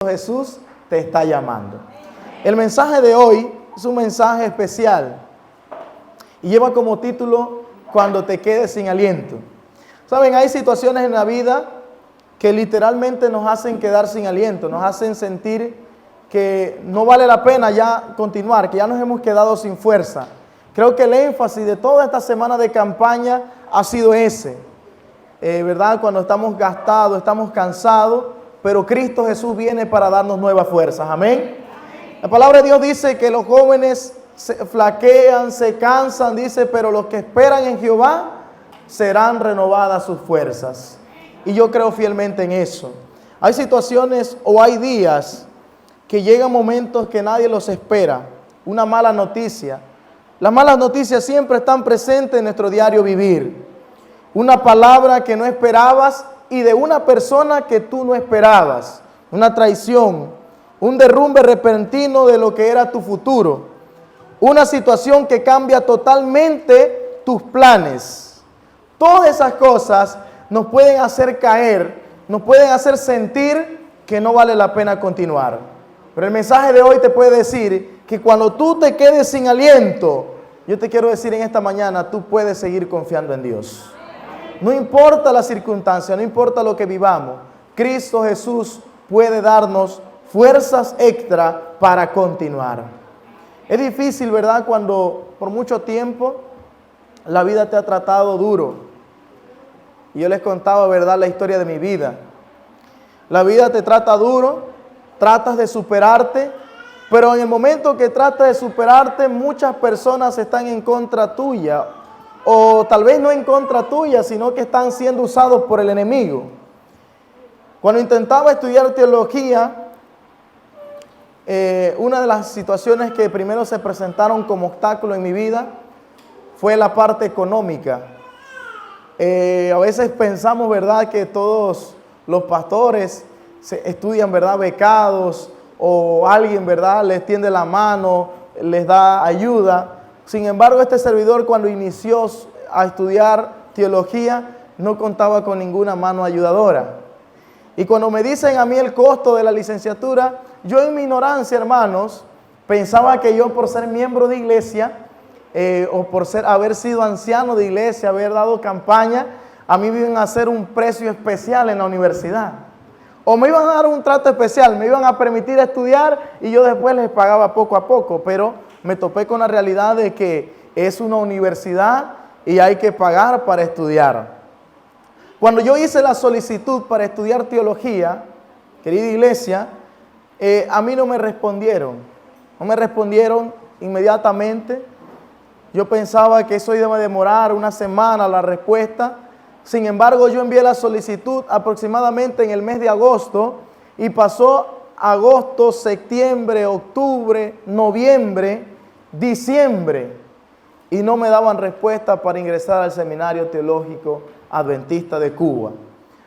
Jesús te está llamando. El mensaje de hoy es un mensaje especial y lleva como título Cuando te quedes sin aliento. Saben, hay situaciones en la vida que literalmente nos hacen quedar sin aliento, nos hacen sentir que no vale la pena ya continuar, que ya nos hemos quedado sin fuerza. Creo que el énfasis de toda esta semana de campaña ha sido ese, ¿verdad? Cuando estamos gastados, estamos cansados, pero Cristo Jesús viene para darnos nuevas fuerzas. Amén. La palabra de Dios dice que los jóvenes se flaquean, se cansan, dice, pero los que esperan en Jehová serán renovadas sus fuerzas. Y yo creo fielmente en eso. Hay situaciones o hay días que llegan momentos que nadie los espera. Una mala noticia. Las malas noticias siempre están presentes en nuestro diario vivir. Una palabra que no esperabas y de una persona que tú no esperabas. Una traición, un derrumbe repentino de lo que era tu futuro. Una situación que cambia totalmente tus planes. Todas esas cosas nos pueden hacer caer, nos pueden hacer sentir que no vale la pena continuar. Pero el mensaje de hoy te puede decir que cuando tú te quedes sin aliento, yo te quiero decir en esta mañana, tú puedes seguir confiando en Dios. No importa la circunstancia, no importa lo que vivamos, Cristo Jesús puede darnos fuerzas extra para continuar. Es difícil, ¿verdad? Cuando por mucho tiempo la vida te ha tratado duro. Y yo les contaba, ¿verdad?, la historia de mi vida. La vida te trata duro, tratas de superarte, pero en el momento que tratas de superarte, muchas personas están en contra tuya. O tal vez no en contra tuya, sino que están siendo usados por el enemigo. Cuando intentaba estudiar teología, una de las situaciones que primero se presentaron como obstáculo en mi vida fue la parte económica. A veces pensamos, ¿verdad?, que todos los pastores estudian, ¿verdad?, becados, o alguien, ¿verdad?, les tiende la mano, les da ayuda. Sin embargo, este servidor, cuando inició a estudiar teología, no contaba con ninguna mano ayudadora. Y cuando me dicen a mí el costo de la licenciatura, yo en mi ignorancia, hermanos, pensaba que yo por ser miembro de iglesia, o por haber sido anciano de iglesia, haber dado campaña, a mí me iban a hacer un precio especial en la universidad. O me iban a dar un trato especial, me iban a permitir estudiar y yo después les pagaba poco a poco, pero me topé con la realidad de que es una universidad y hay que pagar para estudiar. Cuando yo hice la solicitud para estudiar teología, querida iglesia, a mí no me respondieron inmediatamente. Yo pensaba que eso iba a demorar una semana la respuesta. Sin embargo, yo envié la solicitud aproximadamente en el mes de agosto y pasó agosto, septiembre, octubre, noviembre, diciembre y no me daban respuesta para ingresar al Seminario Teológico Adventista de Cuba.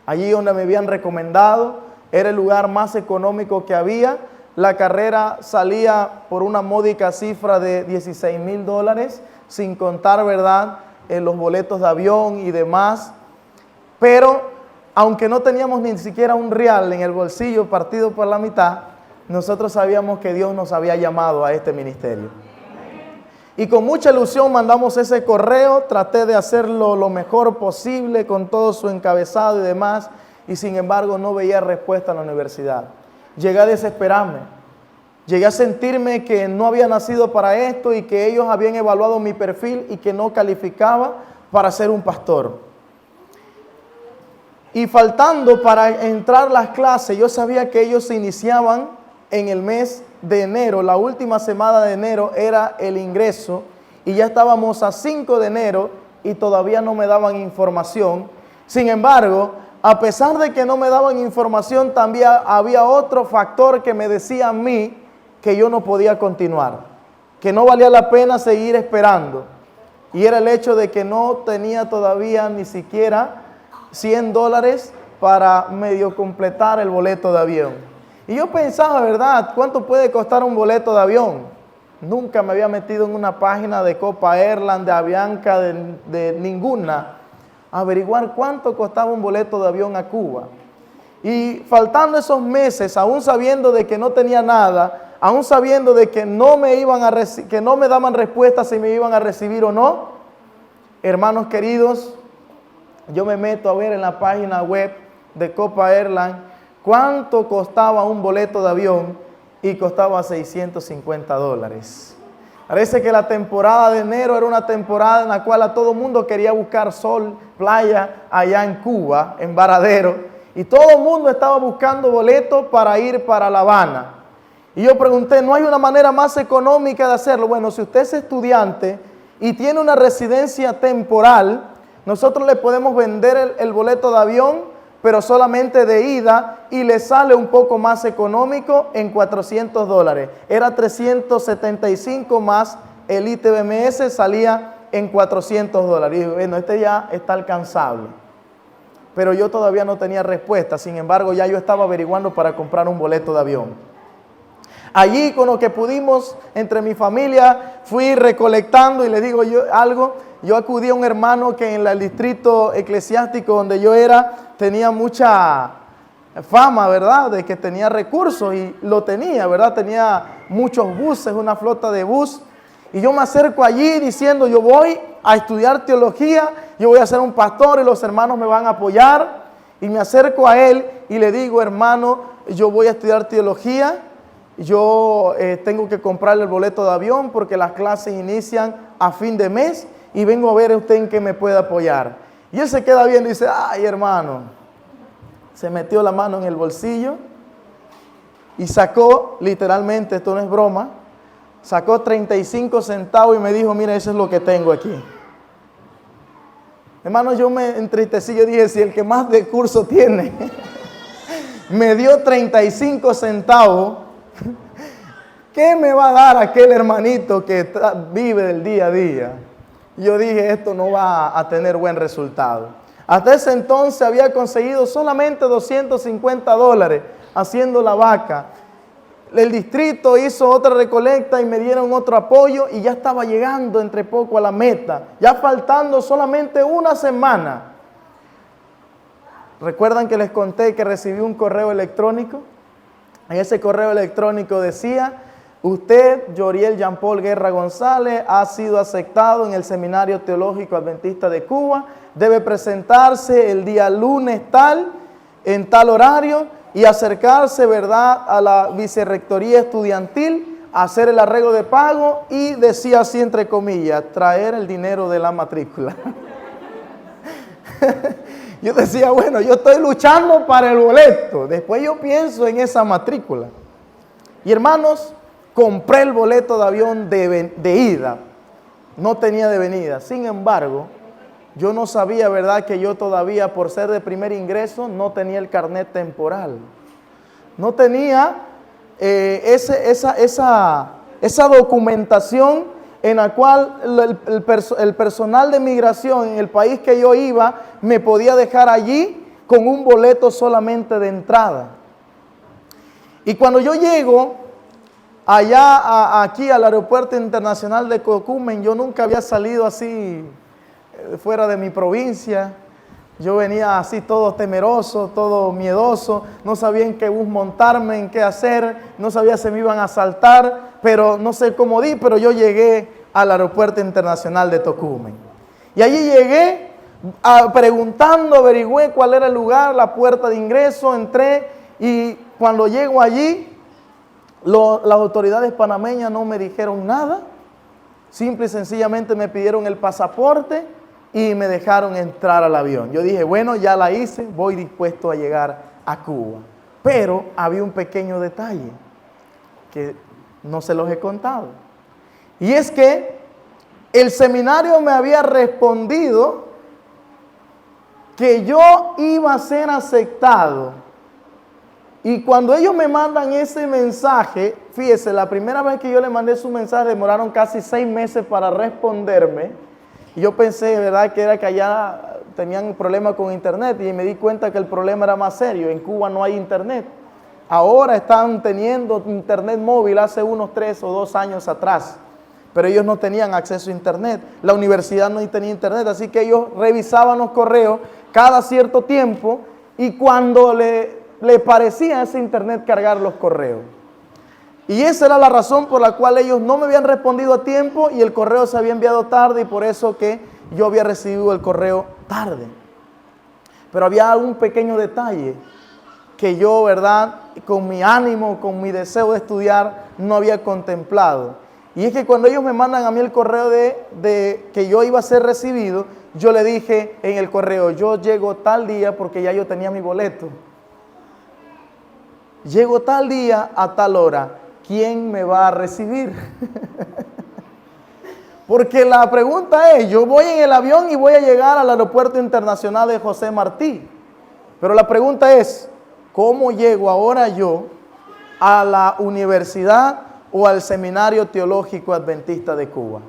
Allí donde me habían recomendado, era el lugar más económico que había. La carrera salía por una módica cifra de $16,000, sin contar, ¿verdad?, los boletos de avión y demás. Pero aunque no teníamos ni siquiera un real en el bolsillo partido por la mitad, nosotros sabíamos que Dios nos había llamado a este ministerio. Y con mucha ilusión mandamos ese correo, traté de hacerlo lo mejor posible con todo su encabezado y demás, y sin embargo no veía respuesta en la universidad. Llegué a desesperarme, llegué a sentirme que no había nacido para esto y que ellos habían evaluado mi perfil y que no calificaba para ser un pastor. Y faltando para entrar las clases, yo sabía que ellos se iniciaban en el mes de enero, la última semana de enero era el ingreso y ya estábamos a 5 de enero y todavía no me daban información. Sin embargo, a pesar de que no me daban información, también había otro factor que me decía a mí que yo no podía continuar, que no valía la pena seguir esperando. Y era el hecho de que no tenía todavía ni siquiera $100 para medio completar el boleto de avión. Y yo pensaba, ¿verdad?, ¿cuánto puede costar un boleto de avión? Nunca me había metido en una página de Copa Airlines, de Avianca, de ninguna, averiguar cuánto costaba un boleto de avión a Cuba. Y faltando esos meses, aún sabiendo de que no tenía nada, aún sabiendo de que no me daban respuesta si me iban a recibir o no, hermanos queridos, yo me meto a ver en la página web de Copa Airlines cuánto costaba un boleto de avión y costaba $650. Parece que la temporada de enero era una temporada en la cual a todo mundo quería buscar sol, playa, allá en Cuba, en Varadero. Y todo el mundo estaba buscando boletos para ir para La Habana. Y yo pregunté, ¿no hay una manera más económica de hacerlo? Bueno, si usted es estudiante y tiene una residencia temporal, nosotros le podemos vender el boleto de avión, pero solamente de ida, y le sale un poco más económico en $400. Era 375 más el ITBMS, salía en $400. Y bueno, este ya está alcanzable. Pero yo todavía no tenía respuesta, sin embargo ya yo estaba averiguando para comprar un boleto de avión. Allí con lo que pudimos entre mi familia fui recolectando y le digo yo algo, yo acudí a un hermano que en el distrito eclesiástico donde yo era tenía mucha fama, ¿verdad? De que tenía recursos y lo tenía, ¿verdad? Tenía muchos buses, una flota de bus. Y yo me acerco allí diciendo, yo voy a estudiar teología, yo voy a ser un pastor y los hermanos me van a apoyar. Y me acerco a él y le digo, hermano, yo voy a estudiar teología, yo tengo que comprarle el boleto de avión porque las clases inician a fin de mes y vengo a ver usted en qué me puede apoyar. Y él se queda viendo y dice, ay hermano, se metió la mano en el bolsillo y sacó, literalmente, esto no es broma, sacó 35 centavos y me dijo, mira, eso es lo que tengo aquí. Hermano, yo me entristecí, yo dije, si el que más de curso tiene me dio 35 centavos, ¿qué me va a dar aquel hermanito que vive del día a día? Yo dije, esto no va a tener buen resultado. Hasta ese entonces había conseguido solamente $250 haciendo la vaca. El distrito hizo otra recolecta y me dieron otro apoyo y ya estaba llegando entre poco a la meta, ya faltando solamente una semana. ¿Recuerdan que les conté que recibí un correo electrónico? En ese correo electrónico decía, usted, Yoriel Jean Paul Guerra González, ha sido aceptado en el Seminario Teológico Adventista de Cuba, debe presentarse el día lunes tal, en tal horario, y acercarse, ¿verdad?, a la vicerrectoría estudiantil, hacer el arreglo de pago y decía así entre comillas, traer el dinero de la matrícula. Yo decía, bueno, yo estoy luchando para el boleto, después yo pienso en esa matrícula. Y hermanos, compré el boleto de avión de ida, no tenía de venida. Sin embargo, yo no sabía, ¿verdad?, que yo todavía, por ser de primer ingreso, no tenía el carnet temporal. No tenía esa documentación en la cual el personal de migración en el país que yo iba me podía dejar allí con un boleto solamente de entrada. Y cuando yo llego allá aquí al Aeropuerto Internacional de Tocumen, yo nunca había salido así fuera de mi provincia. Yo venía así todo temeroso, todo miedoso, no sabía en qué bus montarme, en qué hacer, no sabía si me iban a asaltar, pero no sé cómo di, pero yo llegué al Aeropuerto Internacional de Tocumen. Y allí llegué preguntando, averigüé cuál era el lugar, la puerta de ingreso, entré y cuando llego allí, las autoridades panameñas no me dijeron nada, simple y sencillamente me pidieron el pasaporte y me dejaron entrar al avión. Yo dije, bueno, ya la hice, voy dispuesto a llegar a Cuba. Pero había un pequeño detalle que no se los he contado. Y es que el seminario me había respondido que yo iba a ser aceptado. Y cuando ellos me mandan ese mensaje, fíjese, la primera vez que yo le mandé su mensaje demoraron casi 6 meses para responderme. Y yo pensé, ¿verdad?, que era que allá tenían un problema con internet y me di cuenta que el problema era más serio. En Cuba no hay internet. Ahora están teniendo internet móvil hace unos 3 o 2 años atrás, pero ellos no tenían acceso a internet. La universidad no tenía internet, así que ellos revisaban los correos cada cierto tiempo y cuando le le parecía a ese internet cargar los correos. Y esa era la razón por la cual ellos no me habían respondido a tiempo y el correo se había enviado tarde y por eso que yo había recibido el correo tarde. Pero había un pequeño detalle que yo, ¿verdad?, con mi ánimo, con mi deseo de estudiar, no había contemplado. Y es que cuando ellos me mandan a mí el correo de que yo iba a ser recibido, yo le dije en el correo, yo llego tal día porque ya yo tenía mi boleto. Llego tal día a tal hora. ¿Quién me va a recibir? Porque la pregunta es, yo voy en el avión y voy a llegar al aeropuerto internacional de José Martí. Pero la pregunta es, ¿cómo llego ahora yo a la universidad o al Seminario Teológico Adventista de Cuba?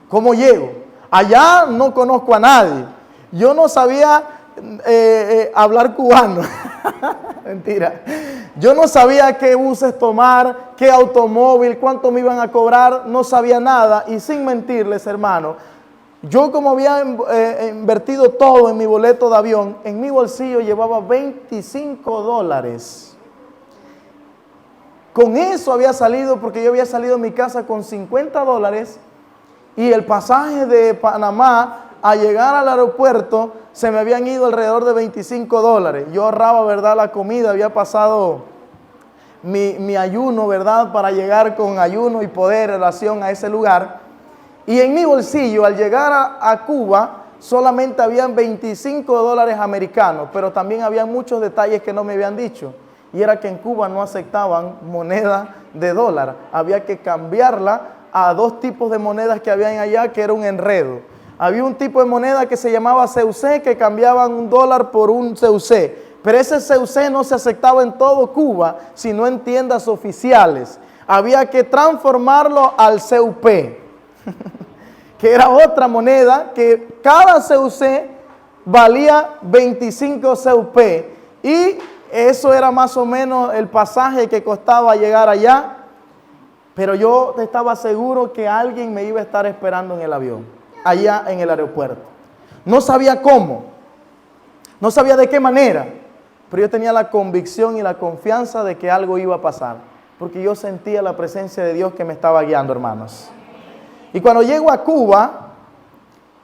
¿Cómo llego? Allá no conozco a nadie. Yo no sabía hablar cubano. Mentira. Yo no sabía qué buses tomar, qué automóvil, cuánto me iban a cobrar, no sabía nada. Y sin mentirles, hermano, yo como había invertido todo en mi boleto de avión, en mi bolsillo llevaba $25. Con eso había salido, porque yo había salido de mi casa con $50 y el pasaje de Panamá a llegar al aeropuerto se me habían ido alrededor de $25. Yo ahorraba, ¿verdad?, la comida, había pasado mi ayuno, ¿verdad?, para llegar con ayuno y poder en relación a ese lugar. Y en mi bolsillo, al llegar a Cuba, solamente habían $25 americanos, pero también había muchos detalles que no me habían dicho. Y era que en Cuba no aceptaban moneda de dólar. Había que cambiarla a dos tipos de monedas que habían allá, que era un enredo. Había un tipo de moneda que se llamaba CUC, que cambiaban $1 por un CUC. Pero ese CUC no se aceptaba en todo Cuba, sino en tiendas oficiales. Había que transformarlo al CUP, que era otra moneda, que cada CUC valía 25 CUP. Y eso era más o menos el pasaje que costaba llegar allá. Pero yo estaba seguro que alguien me iba a estar esperando en el avión, allá en el aeropuerto. No sabía cómo, no sabía de qué manera, pero yo tenía la convicción y la confianza de que algo iba a pasar, porque yo sentía la presencia de Dios que me estaba guiando, hermanos. Y cuando llego a Cuba,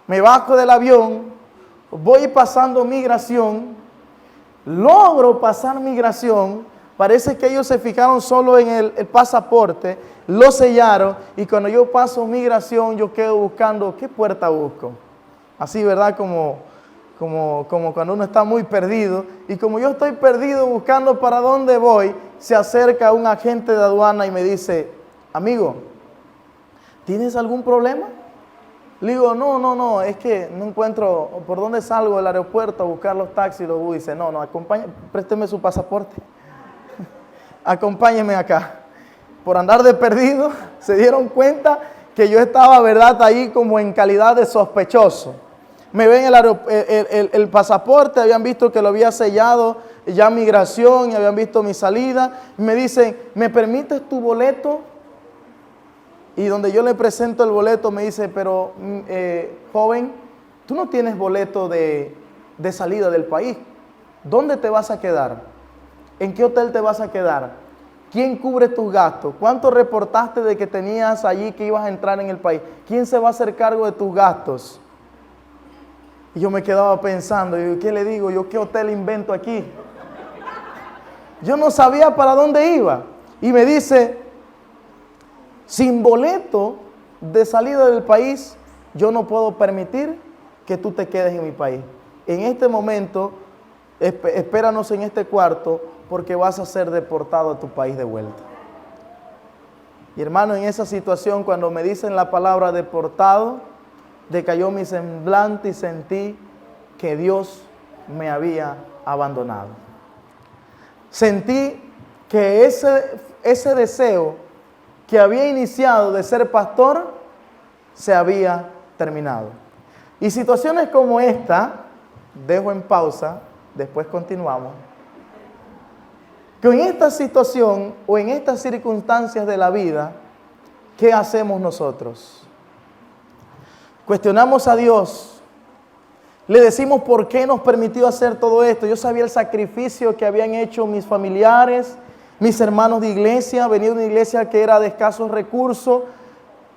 me bajo del avión, voy pasando migración, logro pasar migración. Parece que ellos se fijaron solo en el pasaporte, lo sellaron y cuando yo paso migración yo quedo buscando, ¿qué puerta busco? Así, ¿verdad? Como cuando uno está muy perdido. Y como yo estoy perdido buscando para dónde voy, se acerca un agente de aduana y me dice, amigo, ¿tienes algún problema? Le digo, no, es que no encuentro por dónde salgo del aeropuerto a buscar los taxis, los buses. Dice, no, présteme su pasaporte. Acompáñenme acá. Por andar de perdido, se dieron cuenta que yo estaba, ¿verdad?, ahí como en calidad de sospechoso. Me ven el pasaporte, habían visto que lo había sellado ya migración y habían visto mi salida. Y me dicen, ¿me permites tu boleto? Y donde yo le presento el boleto me dice, pero joven, tú no tienes boleto de salida del país. ¿Dónde te vas a quedar? ¿En qué hotel te vas a quedar? ¿Quién cubre tus gastos? ¿Cuánto reportaste de que tenías allí que ibas a entrar en el país? ¿Quién se va a hacer cargo de tus gastos? Y yo me quedaba pensando, ¿qué le digo? ¿Yo qué hotel invento aquí? Yo no sabía para dónde iba. Y me dice, sin boleto de salida del país, yo no puedo permitir que tú te quedes en mi país. En este momento, espéranos en este cuarto, porque vas a ser deportado a tu país de vuelta. Y hermano, en esa situación, cuando me dicen la palabra deportado, decayó mi semblante y sentí que Dios me había abandonado. Sentí que ese deseo que había iniciado de ser pastor se había terminado. Y situaciones como esta, dejo en pausa, después continuamos. Que en esta situación o en estas circunstancias de la vida, ¿qué hacemos nosotros? Cuestionamos a Dios, Le decimos por qué nos permitió hacer todo esto. Yo sabía el sacrificio que habían hecho mis familiares, mis hermanos de iglesia, venía de una iglesia que era de escasos recursos.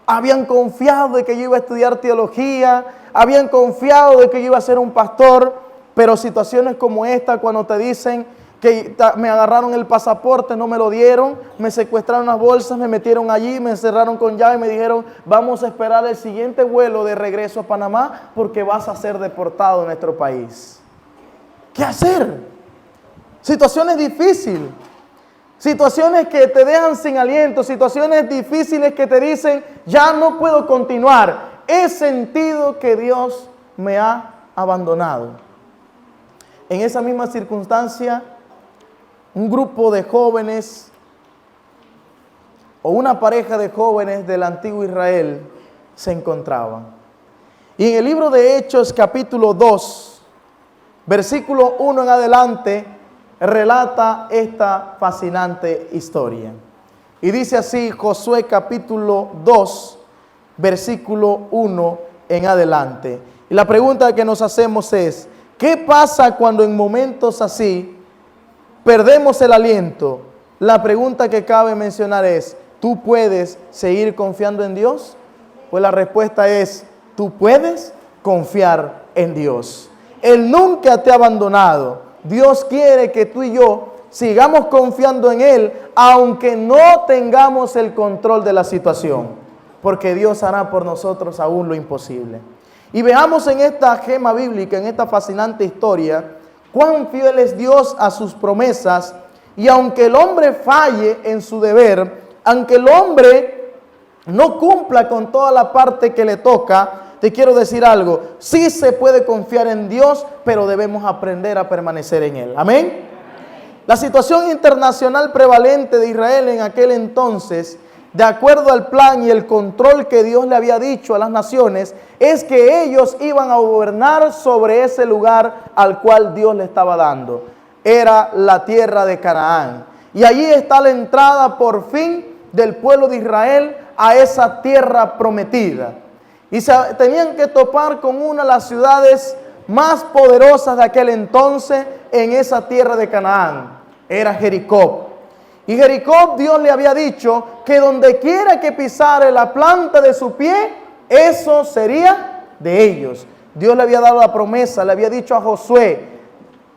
Habían confiado de que yo iba a estudiar teología, habían confiado de que yo iba a ser un pastor, pero situaciones como esta, cuando te dicen que me agarraron el pasaporte, no me lo dieron, me secuestraron las bolsas, me metieron allí, me encerraron con llave y me dijeron, vamos a esperar el siguiente vuelo de regreso a Panamá porque vas a ser deportado en nuestro país. ¿Qué hacer? Situaciones difíciles, situaciones que te dejan sin aliento, situaciones difíciles que te dicen, ya no puedo continuar. He sentido que Dios me ha abandonado. En esa misma circunstancia, un grupo de jóvenes o una pareja de jóvenes del antiguo Israel se encontraban. Y en el libro de Hechos capítulo 2, versículo 1 en adelante, relata esta fascinante historia. Y dice así Josué capítulo 2, versículo 1 en adelante. Y la pregunta que nos hacemos es, ¿qué pasa cuando en momentos así perdemos el aliento? La pregunta que cabe mencionar es, ¿tú puedes seguir confiando en Dios? Pues la respuesta es, tú puedes confiar en Dios. Él nunca te ha abandonado. Dios quiere que tú y yo sigamos confiando en Él, aunque no tengamos el control de la situación, porque Dios hará por nosotros aún lo imposible. Y veamos en esta gema bíblica, en esta fascinante historia, cuán fiel es Dios a sus promesas, y aunque el hombre falle en su deber, aunque el hombre no cumpla con toda la parte que le toca, te quiero decir algo, sí se puede confiar en Dios, pero debemos aprender a permanecer en Él. Amén. La situación internacional prevalente de Israel en aquel entonces, de acuerdo al plan y el control que Dios le había dicho a las naciones, es que ellos iban a gobernar sobre ese lugar al cual Dios le estaba dando. Era la tierra de Canaán. Y allí está la entrada por fin del pueblo de Israel a esa tierra prometida. Y se tenían que topar con una de las ciudades más poderosas de aquel entonces en esa tierra de Canaán. Era Jericó. Y Jericó, Dios le había dicho que donde quiera que pisare la planta de su pie, eso sería de ellos. Dios le había dado la promesa, le había dicho a Josué,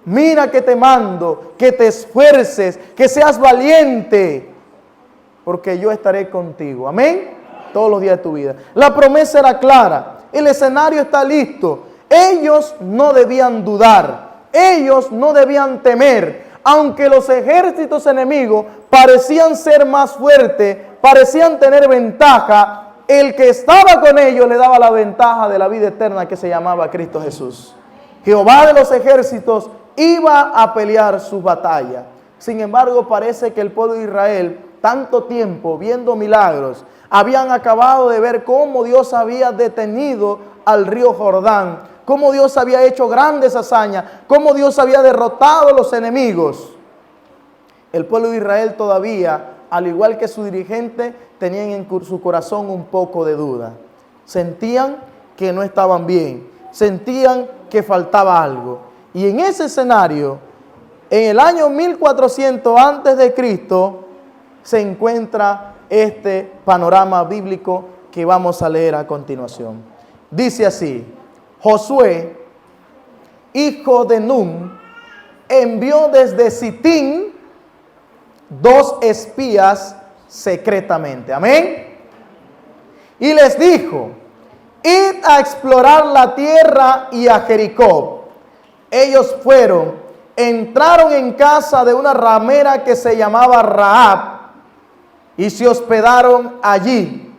mira que te mando, que te esfuerces, que seas valiente, porque yo estaré contigo. Amén. Todos los días de tu vida. La promesa era clara, el escenario está listo. Ellos no debían dudar, ellos no debían temer. Aunque los ejércitos enemigos parecían ser más fuertes, parecían tener ventaja, el que estaba con ellos le daba la ventaja de la vida eterna que se llamaba Cristo Jesús. Jehová de los ejércitos iba a pelear sus batallas. Sin embargo, parece que el pueblo de Israel, tanto tiempo viendo milagros, habían acabado de ver cómo Dios había detenido al río Jordán, cómo Dios había hecho grandes hazañas, cómo Dios había derrotado a los enemigos. El pueblo de Israel todavía, al igual que su dirigente, tenían en su corazón un poco de duda. Sentían que no estaban bien, sentían que faltaba algo. Y en ese escenario, en el año 1400 antes de Cristo, se encuentra este panorama bíblico que vamos a leer a continuación. Dice así: Josué, hijo de Nun, envió desde Sitín 2 espías secretamente. Amén. Y les dijo: id a explorar la tierra y a Jericó. Ellos fueron, entraron en casa de una ramera que se llamaba Rahab y se hospedaron allí.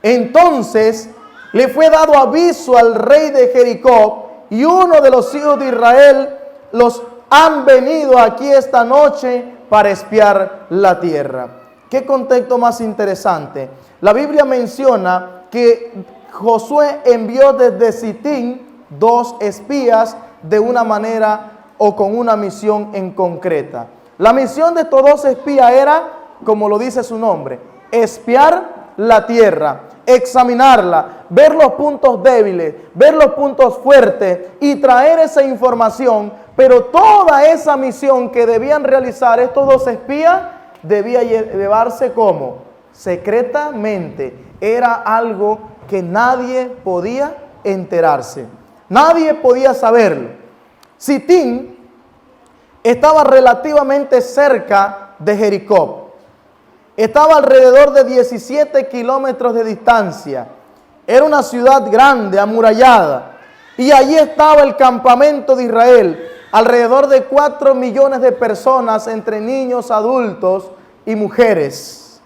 Entonces le fue dado aviso al rey de Jericó, y uno de los hijos de Israel los han venido aquí esta noche para espiar la tierra. ¿Qué contexto más interesante? La Biblia menciona que Josué envió desde Sitín 2 espías de una manera o con una misión en concreta. La misión de estos 2 espías era, como lo dice su nombre, espiar la tierra. examinarla, ver los puntos débiles, ver los puntos fuertes y traer esa información. Pero toda esa misión que debían realizar estos dos espías debía llevarse como secretamente. Era algo que nadie podía enterarse, nadie podía saberlo. Sitín estaba relativamente cerca de Jericó. Estaba alrededor de 17 kilómetros de distancia. Era una ciudad grande, amurallada. Y allí estaba el campamento de Israel. Alrededor de 4 millones de personas, entre niños, adultos y mujeres.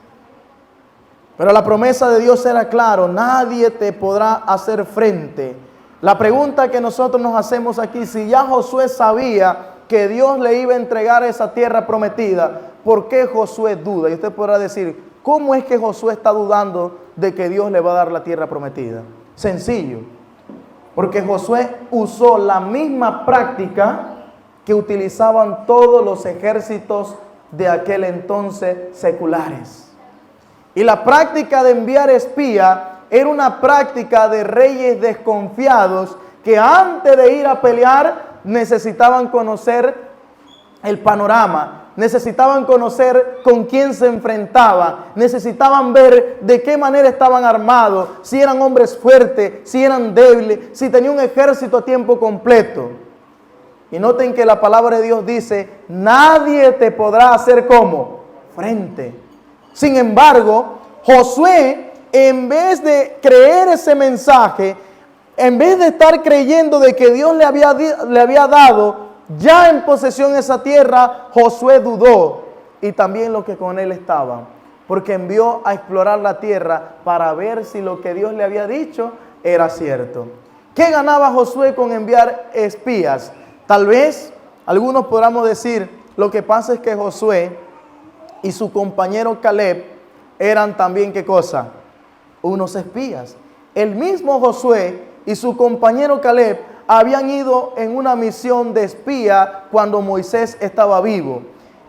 Pero la promesa de Dios era claro: nadie te podrá hacer frente. La pregunta que nosotros nos hacemos aquí: si ya Josué sabía que Dios le iba a entregar esa tierra prometida, ¿por qué Josué duda? Y usted podrá decir: ¿cómo es que Josué está dudando de que Dios le va a dar la tierra prometida? Sencillo, porque Josué usó la misma práctica que utilizaban todos los ejércitos de aquel entonces seculares. Y la práctica de enviar espías era una práctica de reyes desconfiados que antes de ir a pelear necesitaban conocer el panorama, necesitaban conocer con quién se enfrentaba, necesitaban ver de qué manera estaban armados, si eran hombres fuertes, si eran débiles, si tenían un ejército a tiempo completo. Y noten que la palabra de Dios dice: nadie te podrá hacer como frente. Sin embargo, Josué, en vez de creer ese mensaje, en vez de estar creyendo de que Dios le había dado ya en posesión esa tierra, Josué dudó, y también los que con él estaban, porque envió a explorar la tierra para ver si lo que Dios le había dicho era cierto. ¿Qué ganaba Josué con enviar espías? Tal vez algunos podamos decir: lo que pasa es que Josué y su compañero Caleb eran también, ¿qué cosa? Unos espías. El mismo Josué y su compañero Caleb habían ido en una misión de espía cuando Moisés estaba vivo.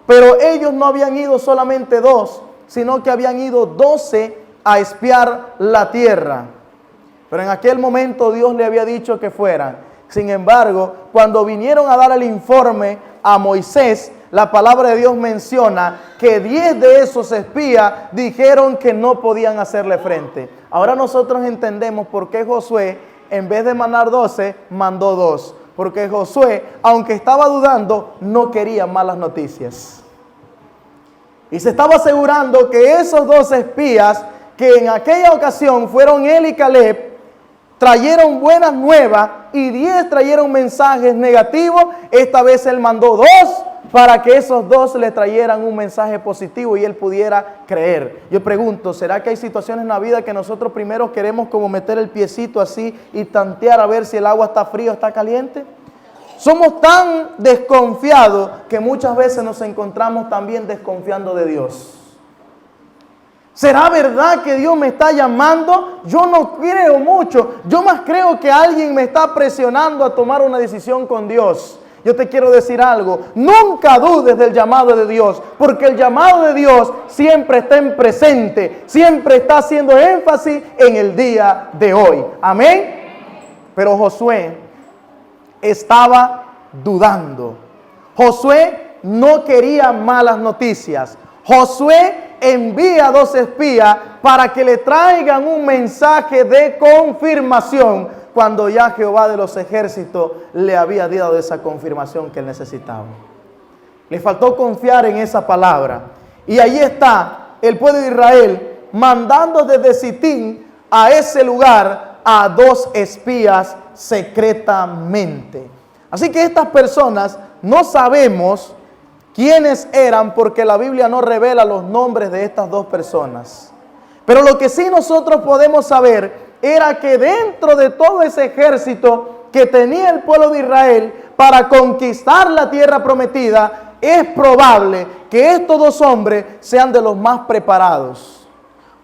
Pero ellos no habían ido solamente 2, sino que habían ido 12 a espiar la tierra. Pero en aquel momento Dios le había dicho que fueran. Sin embargo, cuando vinieron a dar el informe a Moisés, la palabra de Dios menciona que 10 de esos espías dijeron que no podían hacerle frente. Ahora nosotros entendemos por qué Josué, en vez de mandar 12, mandó 2. Porque Josué, aunque estaba dudando, no quería malas noticias. Y se estaba asegurando que esos 2 espías, que en aquella ocasión fueron él y Caleb, trajeron buenas nuevas, y 10 trajeron mensajes negativos. Esta vez él mandó 2 para que esos 2 le trajeran un mensaje positivo y él pudiera creer. Yo pregunto, ¿será que hay situaciones en la vida que nosotros primero queremos como meter el piecito así y tantear a ver si el agua está fría o está caliente? Somos tan desconfiados que muchas veces nos encontramos también desconfiando de Dios. ¿Será verdad que Dios me está llamando? Yo no creo mucho. Yo más creo que alguien me está presionando a tomar una decisión con Dios. Yo te quiero decir algo: nunca dudes del llamado de Dios, porque el llamado de Dios siempre está en presente, siempre está haciendo énfasis en el día de hoy. Amén. Pero Josué estaba dudando. Josué no quería malas noticias. Josué envía 2 espías para que le traigan un mensaje de confirmación, cuando ya Jehová de los ejércitos le había dado esa confirmación que él necesitaba. Le faltó confiar en esa palabra. Y ahí está el pueblo de Israel mandando desde Sitín a ese lugar a 2 espías secretamente. Así que estas personas no sabemos quiénes eran, porque la Biblia no revela los nombres de estas 2 personas. Pero lo que sí nosotros podemos saber era que dentro de todo ese ejército que tenía el pueblo de Israel para conquistar la tierra prometida, es probable que estos 2 hombres sean de los más preparados.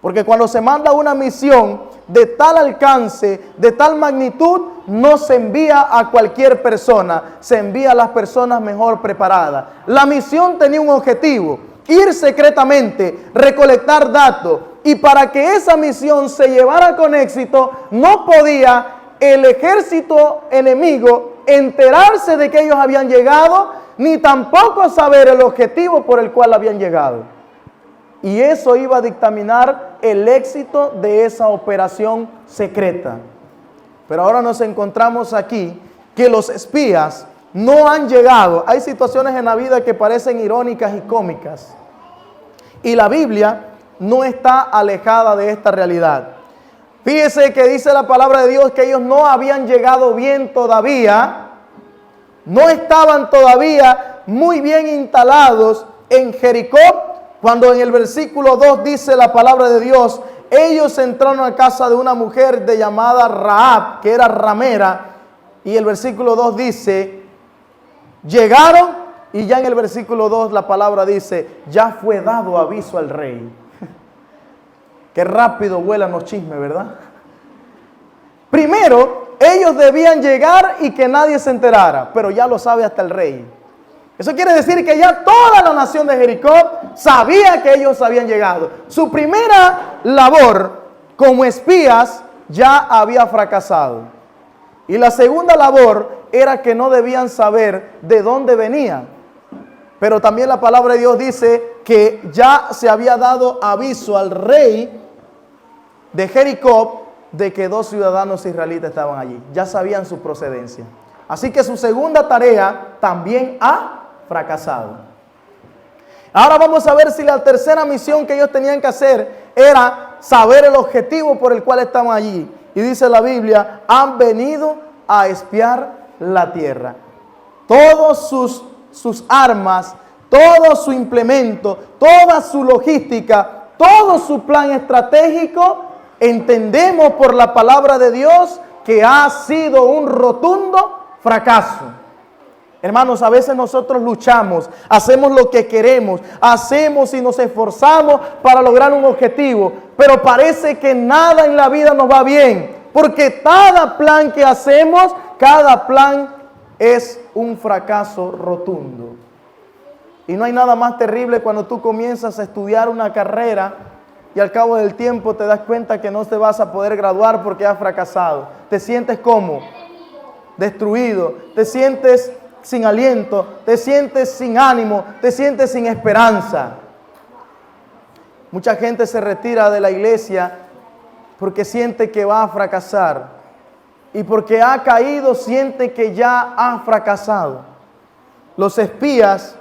Porque cuando se manda una misión de tal alcance, de tal magnitud, no se envía a cualquier persona, se envía a las personas mejor preparadas. La misión tenía un objetivo, ir secretamente, recolectar datos. Y para que esa misión se llevara con éxito, no podía el ejército enemigo enterarse de que ellos habían llegado, ni tampoco saber el objetivo por el cual habían llegado. Y eso iba a dictaminar el éxito de esa operación secreta. Pero ahora nos encontramos aquí que los espías no han llegado. Hay situaciones en la vida que parecen irónicas y cómicas. Y la Biblia no está alejada de esta realidad. Fíjese que dice la palabra de Dios que ellos no habían llegado bien todavía. No estaban todavía muy bien instalados en Jericó. Cuando en el versículo 2 dice la palabra de Dios, ellos entraron a casa de una mujer llamada Rahab, que era ramera, y el versículo 2 dice, llegaron, y ya en el versículo 2 la palabra dice, ya fue dado aviso al rey. Qué rápido vuelan los chismes, ¿verdad? Primero, ellos debían llegar y que nadie se enterara, pero ya lo sabe hasta el rey. Eso quiere decir que ya toda la nación de Jericó sabía que ellos habían llegado. Su primera labor como espías ya había fracasado. Y la segunda labor era que no debían saber de dónde venían. Pero también la palabra de Dios dice que ya se había dado aviso al rey de Jericó de que 2 ciudadanos israelitas estaban allí. Ya sabían su procedencia. Así que su segunda tarea también ha fracasado. Ahora vamos a ver si la tercera misión que ellos tenían que hacer era saber el objetivo por el cual estaban allí. Y dice la Biblia, han venido a espiar la tierra. Todos sus armas, todo su implemento, toda su logística, todo su plan estratégico, entendemos por la palabra de Dios que ha sido un rotundo fracaso. Hermanos, a veces nosotros luchamos, hacemos lo que queremos, hacemos y nos esforzamos para lograr un objetivo, pero parece que nada en la vida nos va bien, porque cada plan que hacemos, cada plan es un fracaso rotundo. Y no hay nada más terrible cuando tú comienzas a estudiar una carrera y al cabo del tiempo te das cuenta que no te vas a poder graduar porque has fracasado. Te sientes como destruido, te sientes sin aliento, te sientes sin ánimo, te sientes sin esperanza. Mucha gente se retira de la iglesia porque siente que va a fracasar y porque ha caído siente que ya ha fracasado. Los espías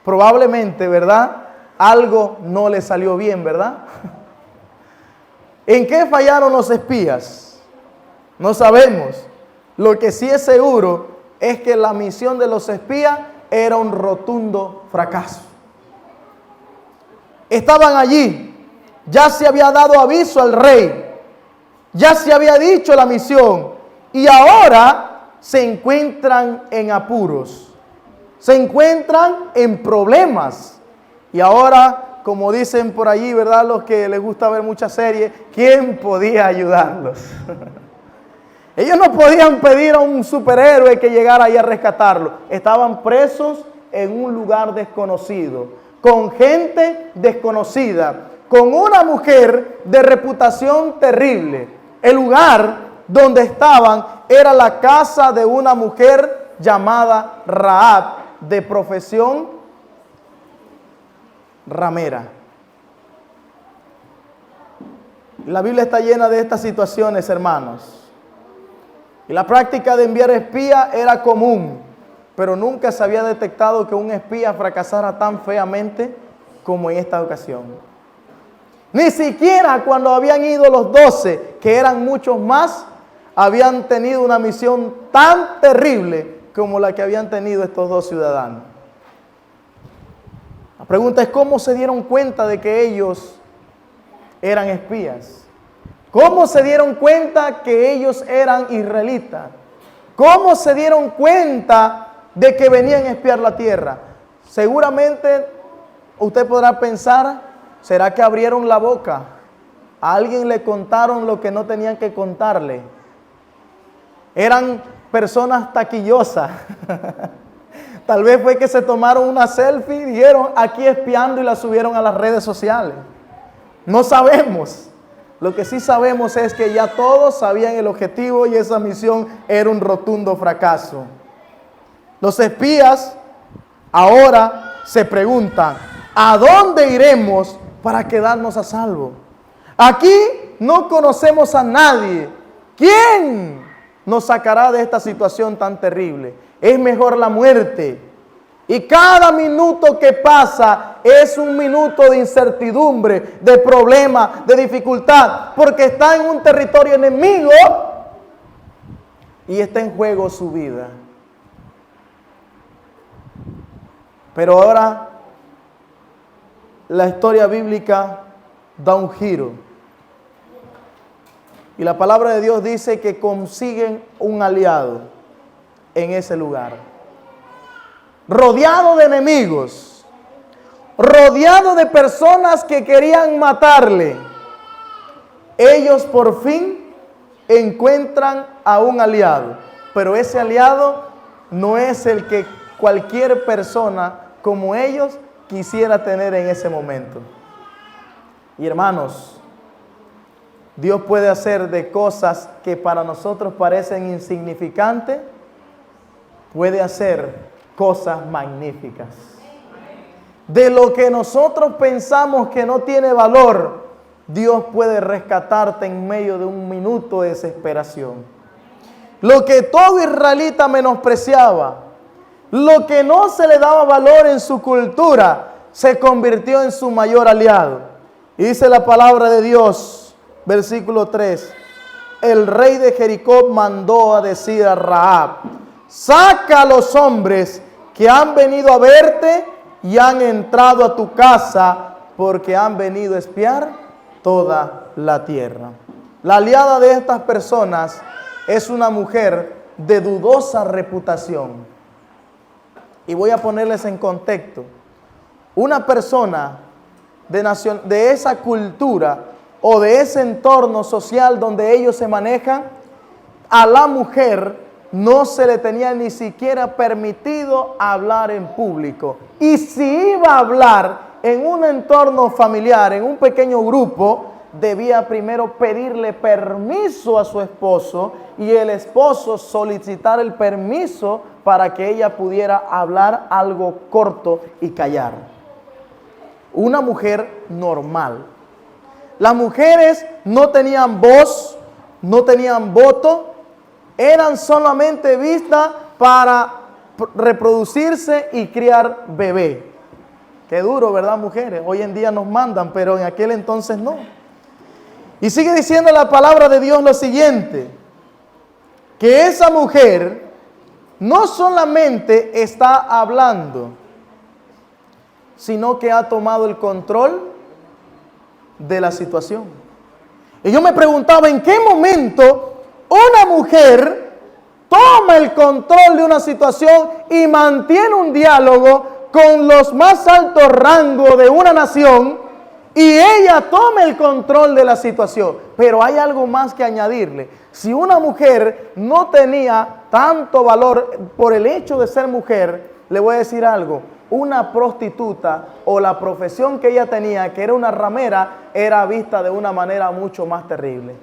probablemente, ¿verdad? Algo no les salió bien, ¿verdad? ¿En qué fallaron los espías? No sabemos. Lo que sí es seguro es que la misión de los espías era un rotundo fracaso. Estaban allí, ya se había dado aviso al rey, ya se había dicho la misión y ahora se encuentran en apuros, se encuentran en problemas. Y ahora, como dicen por allí, ¿verdad? Los que les gusta ver muchas series, ¿quién podía ayudarlos? Ellos no podían pedir a un superhéroe que llegara ahí a rescatarlo. Estaban presos en un lugar desconocido, con gente desconocida, con una mujer de reputación terrible. El lugar donde estaban era la casa de una mujer llamada Rahab, de profesión ramera. La Biblia está llena de estas situaciones, hermanos. Y la práctica de enviar espías era común, pero nunca se había detectado que un espía fracasara tan feamente como en esta ocasión. Ni siquiera cuando habían ido los 12, que eran muchos más, habían tenido una misión tan terrible como la que habían tenido estos 2 ciudadanos. La pregunta es, ¿cómo se dieron cuenta de que ellos eran espías? ¿Cómo se dieron cuenta que ellos eran israelitas? ¿Cómo se dieron cuenta de que venían a espiar la tierra? Seguramente usted podrá pensar, ¿será que abrieron la boca? A alguien le contaron lo que no tenían que contarle. Eran personas taquillosas. Tal vez fue que se tomaron una selfie y dijeron aquí espiando y la subieron a las redes sociales. No sabemos. Lo que sí sabemos es que ya todos sabían el objetivo y esa misión era un rotundo fracaso. Los espías ahora se preguntan, ¿a dónde iremos para quedarnos a salvo? Aquí no conocemos a nadie. ¿Quién nos sacará de esta situación tan terrible? Es mejor la muerte. Y cada minuto que pasa es un minuto de incertidumbre, de problema, de dificultad, porque está en un territorio enemigo y está en juego su vida. Pero ahora la historia bíblica da un giro. Y la palabra de Dios dice que consiguen un aliado en ese lugar. Rodeado de enemigos, rodeado de personas que querían matarle, ellos por fin encuentran a un aliado. Pero ese aliado no es el que cualquier persona como ellos quisiera tener en ese momento. Y hermanos, Dios puede hacer de cosas que para nosotros parecen insignificantes, puede hacer cosas magníficas. De lo que nosotros pensamos que no tiene valor, Dios puede rescatarte en medio de un minuto de desesperación. Lo que todo israelita menospreciaba, lo que no se le daba valor en su cultura, se convirtió en su mayor aliado. Y dice la palabra de Dios, versículo 3, el rey de Jericó mandó a decir a Rahab, saca a los hombres que han venido a verte y han entrado a tu casa porque han venido a espiar toda la tierra. La aliada de estas personas es una mujer de dudosa reputación. Y voy a ponerles en contexto. Una persona de esa cultura o de ese entorno social donde ellos se manejan, a la mujer no se le tenía ni siquiera permitido hablar en público. Y si iba a hablar en un entorno familiar, en un pequeño grupo, debía primero pedirle permiso a su esposo y el esposo solicitar el permiso para que ella pudiera hablar algo corto y callar. Una mujer normal. Las mujeres no tenían voz, no tenían voto, eran solamente vistas para reproducirse y criar bebé. Qué duro, ¿verdad, mujeres? Hoy en día nos mandan, pero en aquel entonces no. Y sigue diciendo la palabra de Dios lo siguiente, que esa mujer no solamente está hablando, sino que ha tomado el control de la situación. Y yo me preguntaba, ¿en qué momento una mujer toma el control de una situación y mantiene un diálogo con los más altos rangos de una nación y ella toma el control de la situación? Pero hay algo más que añadirle. Si una mujer no tenía tanto valor por el hecho de ser mujer, le voy a decir algo. Una prostituta o la profesión que ella tenía, que era una ramera, era vista de una manera mucho más terrible.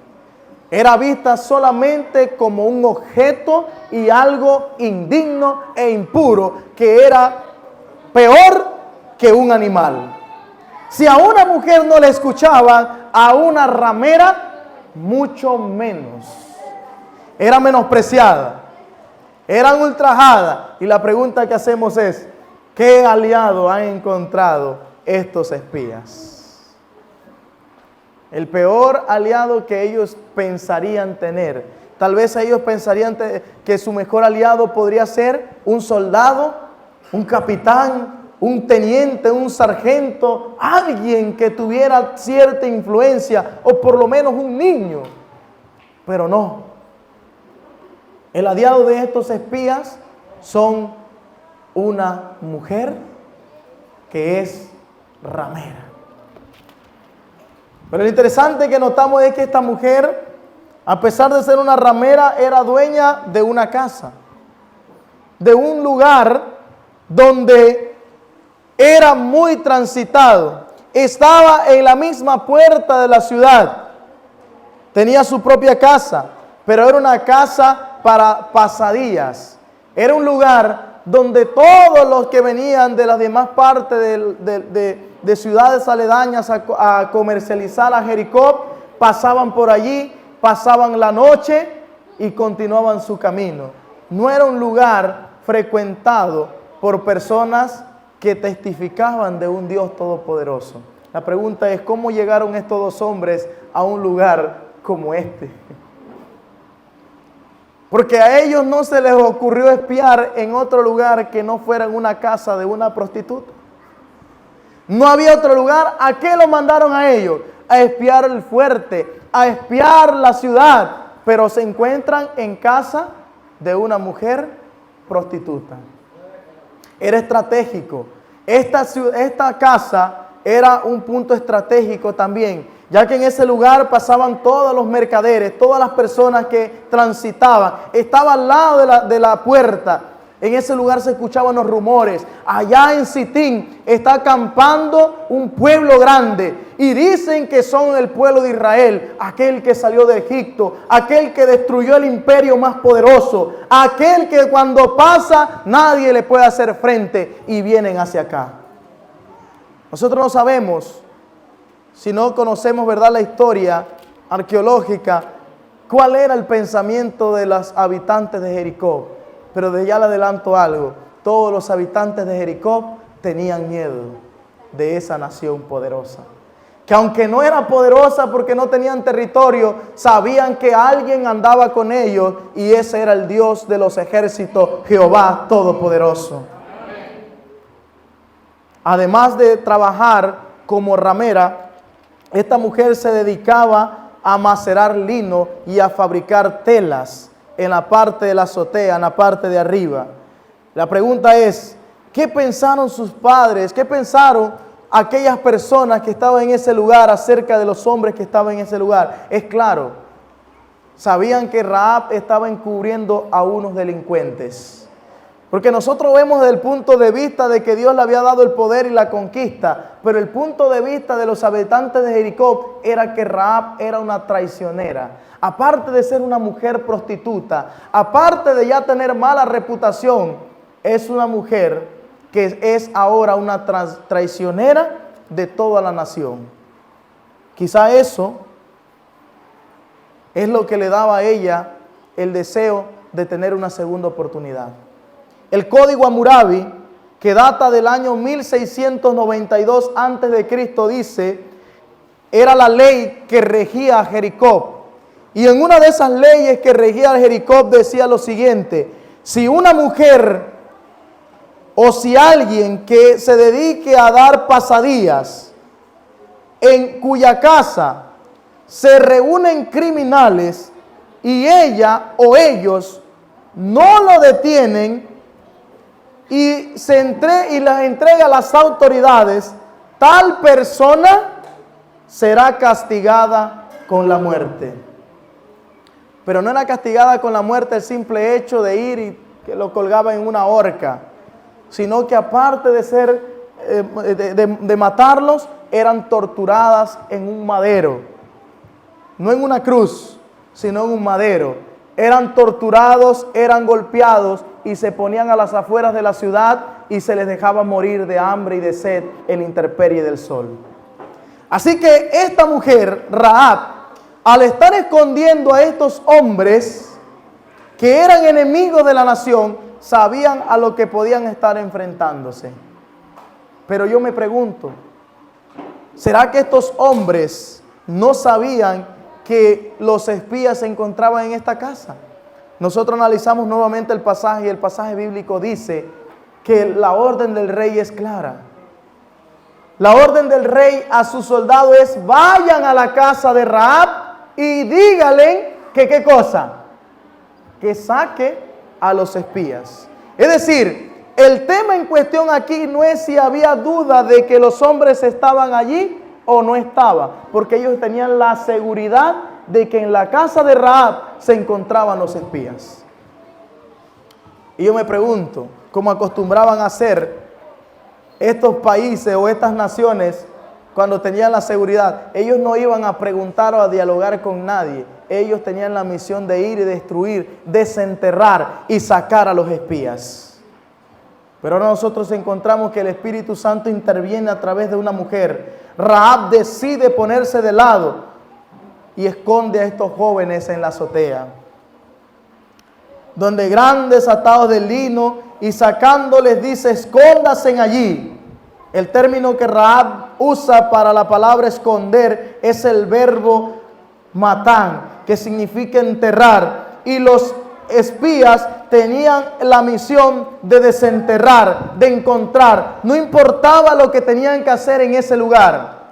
Era vista solamente como un objeto y algo indigno e impuro, que era peor que un animal. Si a una mujer no le escuchaban, a una ramera mucho menos. Era menospreciada, eran ultrajadas. Y la pregunta que hacemos es, ¿qué aliado han encontrado estos espías? El peor aliado que ellos pensarían tener. Tal vez ellos pensarían que su mejor aliado podría ser un soldado, un capitán, un teniente, un sargento, alguien que tuviera cierta influencia o por lo menos un niño. Pero no. El aliado de estos espías son una mujer que es ramera. Pero lo interesante que notamos es que esta mujer, a pesar de ser una ramera, era dueña de una casa, de un lugar donde era muy transitado. Estaba en la misma puerta de la ciudad. Tenía su propia casa, pero era una casa para pasadías. Era un lugar donde todos los que venían de las demás partes de ciudades aledañas a comercializar a Jericó, pasaban por allí, pasaban la noche y continuaban su camino. No era un lugar frecuentado por personas que testificaban de un Dios todopoderoso. La pregunta es, ¿cómo llegaron estos dos hombres a un lugar como este? Porque a ellos no se les ocurrió espiar en otro lugar que no fuera en una casa de una prostituta. No había otro lugar. ¿A qué lo mandaron a ellos? A espiar el fuerte, a espiar la ciudad, pero se encuentran en casa de una mujer prostituta. Era estratégico. Esta casa era un punto estratégico también, ya que en ese lugar pasaban todos los mercaderes, todas las personas que transitaban. Estaba al lado de la puerta. En ese lugar se escuchaban los rumores. Allá en Sitín está acampando un pueblo grande. Y dicen que son el pueblo de Israel, aquel que salió de Egipto, aquel que destruyó el imperio más poderoso, aquel que cuando pasa nadie le puede hacer frente, y vienen hacia acá. Nosotros no sabemos, si no conocemos, ¿verdad?, la historia arqueológica, cuál era el pensamiento de los habitantes de Jericó. Pero de ya le adelanto algo: todos los habitantes de Jericó tenían miedo de esa nación poderosa. Que aunque no era poderosa porque no tenían territorio, sabían que alguien andaba con ellos, y ese era el Dios de los ejércitos, Jehová Todopoderoso. Además de trabajar como ramera, esta mujer se dedicaba a macerar lino y a fabricar telas en la parte de la azotea, en la parte de arriba. La pregunta es, ¿qué pensaron sus padres? ¿Qué pensaron aquellas personas que estaban en ese lugar acerca de los hombres que estaban en ese lugar? Es claro, sabían que Rahab estaba encubriendo a unos delincuentes. Porque nosotros vemos desde el punto de vista de que Dios le había dado el poder y la conquista, pero el punto de vista de los habitantes de Jericó era que Rahab era una traicionera. Aparte de ser una mujer prostituta, aparte de ya tener mala reputación, es una mujer que es ahora una traicionera de toda la nación. Quizá eso es lo que le daba a ella el deseo de tener una segunda oportunidad. El Código Hammurabi, que data del año 1692 a.C., dice, era la ley que regía a Jericó. Y en una de esas leyes que regía a Jericó decía lo siguiente: si una mujer o si alguien que se dedique a dar pasadías, en cuya casa se reúnen criminales y ella o ellos no lo detienen y las entrega a las autoridades, tal persona será castigada con la muerte. Pero no era castigada con la muerte el simple hecho de ir y que lo colgaban en una horca, sino que aparte de ser de matarlos, eran torturadas en un madero, no en una cruz, sino en un madero. Eran torturados, eran golpeados y se ponían a las afueras de la ciudad y se les dejaba morir de hambre y de sed en la intemperie del sol. Así que esta mujer, Rahab, al estar escondiendo a estos hombres que eran enemigos de la nación, sabían a lo que podían estar enfrentándose. Pero yo me pregunto, ¿será que estos hombres no sabían que los espías se encontraban en esta casa? Nosotros analizamos nuevamente el pasaje y el pasaje bíblico dice que la orden del rey es clara. La orden del rey a sus soldados es: vayan a la casa de Rahab y díganle que ¿qué cosa? Que saque a los espías. Es decir, el tema en cuestión aquí no es si había duda de que los hombres estaban allí o no estaban, porque ellos tenían la seguridad de que en la casa de Rahab se encontraban los espías. Y yo me pregunto, ¿cómo acostumbraban a hacer estos países o estas naciones cuando tenían la seguridad? Ellos no iban a preguntar o a dialogar con nadie. Ellos tenían la misión de ir y destruir, desenterrar y sacar a los espías. Pero ahora nosotros encontramos que el Espíritu Santo interviene a través de una mujer. Rahab decide ponerse de lado y esconde a estos jóvenes en la azotea, donde grandes atados de lino, y sacándoles dice: escóndanse allí. El término que Rahab usa para la palabra esconder es el verbo matán, que significa enterrar. Y los espías tenían la misión de desenterrar, de encontrar. No importaba lo que tenían que hacer en ese lugar.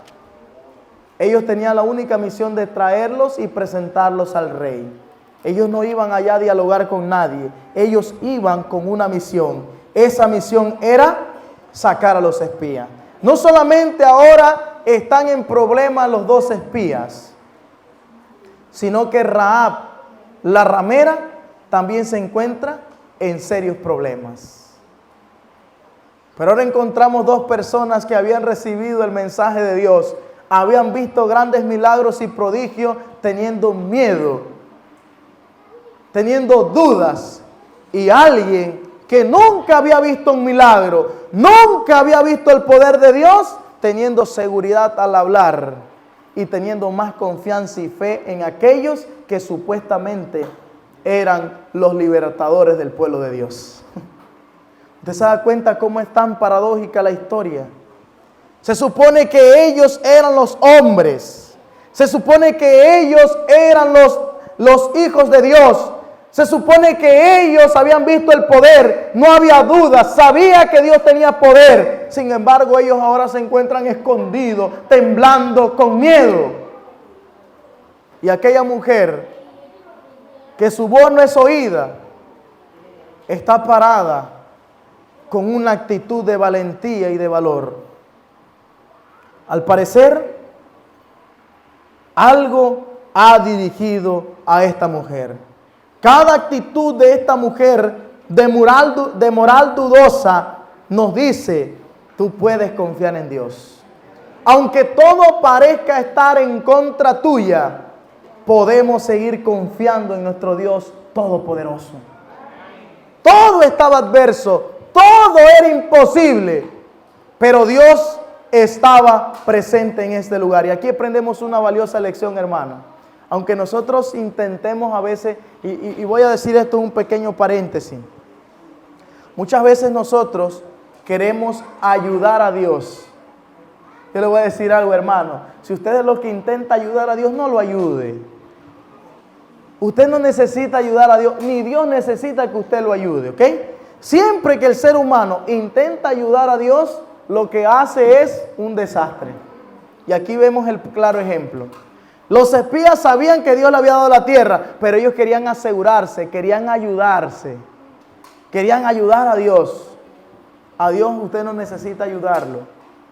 Ellos tenían la única misión de traerlos y presentarlos al rey. Ellos no iban allá a dialogar con nadie. Ellos iban con una misión. Esa misión era sacar a los espías. No solamente ahora están en problemas los dos espías, sino que Rahab, la ramera, también se encuentra en serios problemas. Pero ahora encontramos dos personas que habían recibido el mensaje de Dios, habían visto grandes milagros y prodigios, teniendo miedo, teniendo dudas, y alguien que nunca había visto un milagro, nunca había visto el poder de Dios, teniendo seguridad al hablar y teniendo más confianza y fe en aquellos que supuestamente eran los libertadores del pueblo de Dios. ¿Usted se da cuenta cómo es tan paradójica la historia? Se supone que ellos eran los hombres, se supone que ellos eran los hijos de Dios. Se supone que ellos habían visto el poder, no había duda, sabía que Dios tenía poder. Sin embargo, ellos ahora se encuentran escondidos, temblando, con miedo. Y aquella mujer, que su voz no es oída, está parada con una actitud de valentía y de valor. Al parecer, algo ha dirigido a esta mujer. Cada actitud de esta mujer de moral dudosa nos dice: tú puedes confiar en Dios. Aunque todo parezca estar en contra tuya, podemos seguir confiando en nuestro Dios todopoderoso. Todo estaba adverso, todo era imposible, pero Dios estaba presente en este lugar. Y aquí aprendemos una valiosa lección, hermano. Aunque nosotros intentemos a veces, y voy a decir esto en un pequeño paréntesis, muchas veces nosotros queremos ayudar a Dios. Yo le voy a decir algo, hermano: si usted es lo que intenta ayudar a Dios, no lo ayude. Usted no necesita ayudar a Dios, ni Dios necesita que usted lo ayude, ¿ok? Siempre que el ser humano intenta ayudar a Dios, lo que hace es un desastre. Y aquí vemos el claro ejemplo. Los espías sabían que Dios le había dado la tierra, pero ellos querían asegurarse, querían ayudarse, querían ayudar a Dios. A Dios usted no necesita ayudarlo.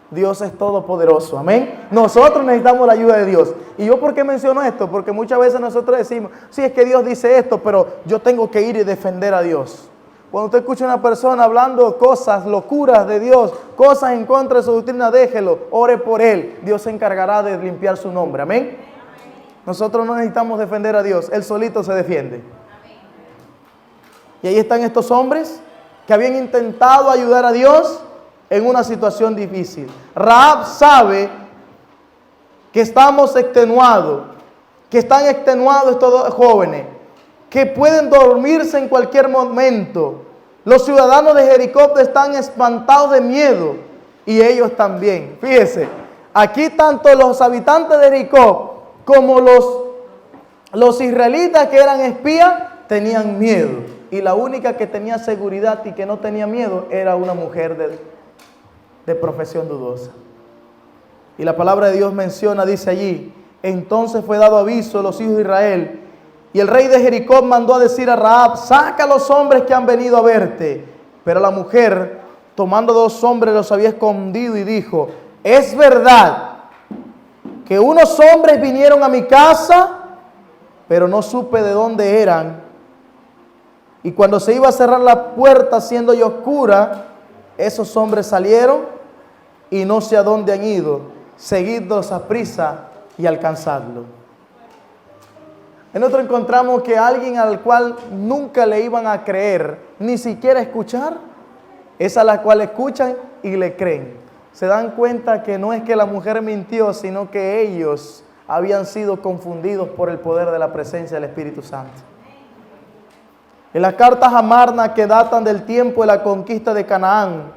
Dios es todopoderoso, amén. Nosotros necesitamos la ayuda de Dios. ¿Y yo por qué menciono esto? Porque muchas veces nosotros decimos: sí, es que Dios dice esto, pero yo tengo que ir y defender a Dios. Cuando usted escucha a una persona hablando cosas, locuras de Dios, cosas en contra de su doctrina, déjelo, ore por él. Dios se encargará de limpiar su nombre, amén. Nosotros no necesitamos defender a Dios, Él solito se defiende. Y ahí están estos hombres que habían intentado ayudar a Dios en una situación difícil. Rahab sabe que estamos extenuados, que están extenuados estos dos jóvenes, que pueden dormirse en cualquier momento. Los ciudadanos de Jericó están espantados de miedo, y ellos también. Fíjese, aquí tanto los habitantes de Jericó como los israelitas que eran espías tenían miedo. Y la única que tenía seguridad y que no tenía miedo era una mujer de profesión dudosa. Y la palabra de Dios menciona, dice allí: entonces fue dado aviso a los hijos de Israel, y el rey de Jericó mandó a decir a Rahab: saca a los hombres que han venido a verte. Pero la mujer, tomando 2 hombres, los había escondido y dijo: es verdad que unos hombres vinieron a mi casa, pero no supe de dónde eran Y cuando se iba a cerrar la puerta, siendo ya oscura, esos hombres salieron y no sé a dónde han ido. Seguidlos a prisa y alcanzadlo. En otro encontramos que alguien al cual nunca le iban a creer, ni siquiera escuchar, es a la cual escuchan y le creen. Se dan cuenta que no es que la mujer mintió, sino que ellos habían sido confundidos por el poder de la presencia del Espíritu Santo. En las cartas a Amarna, que datan del tiempo de la conquista de Canaán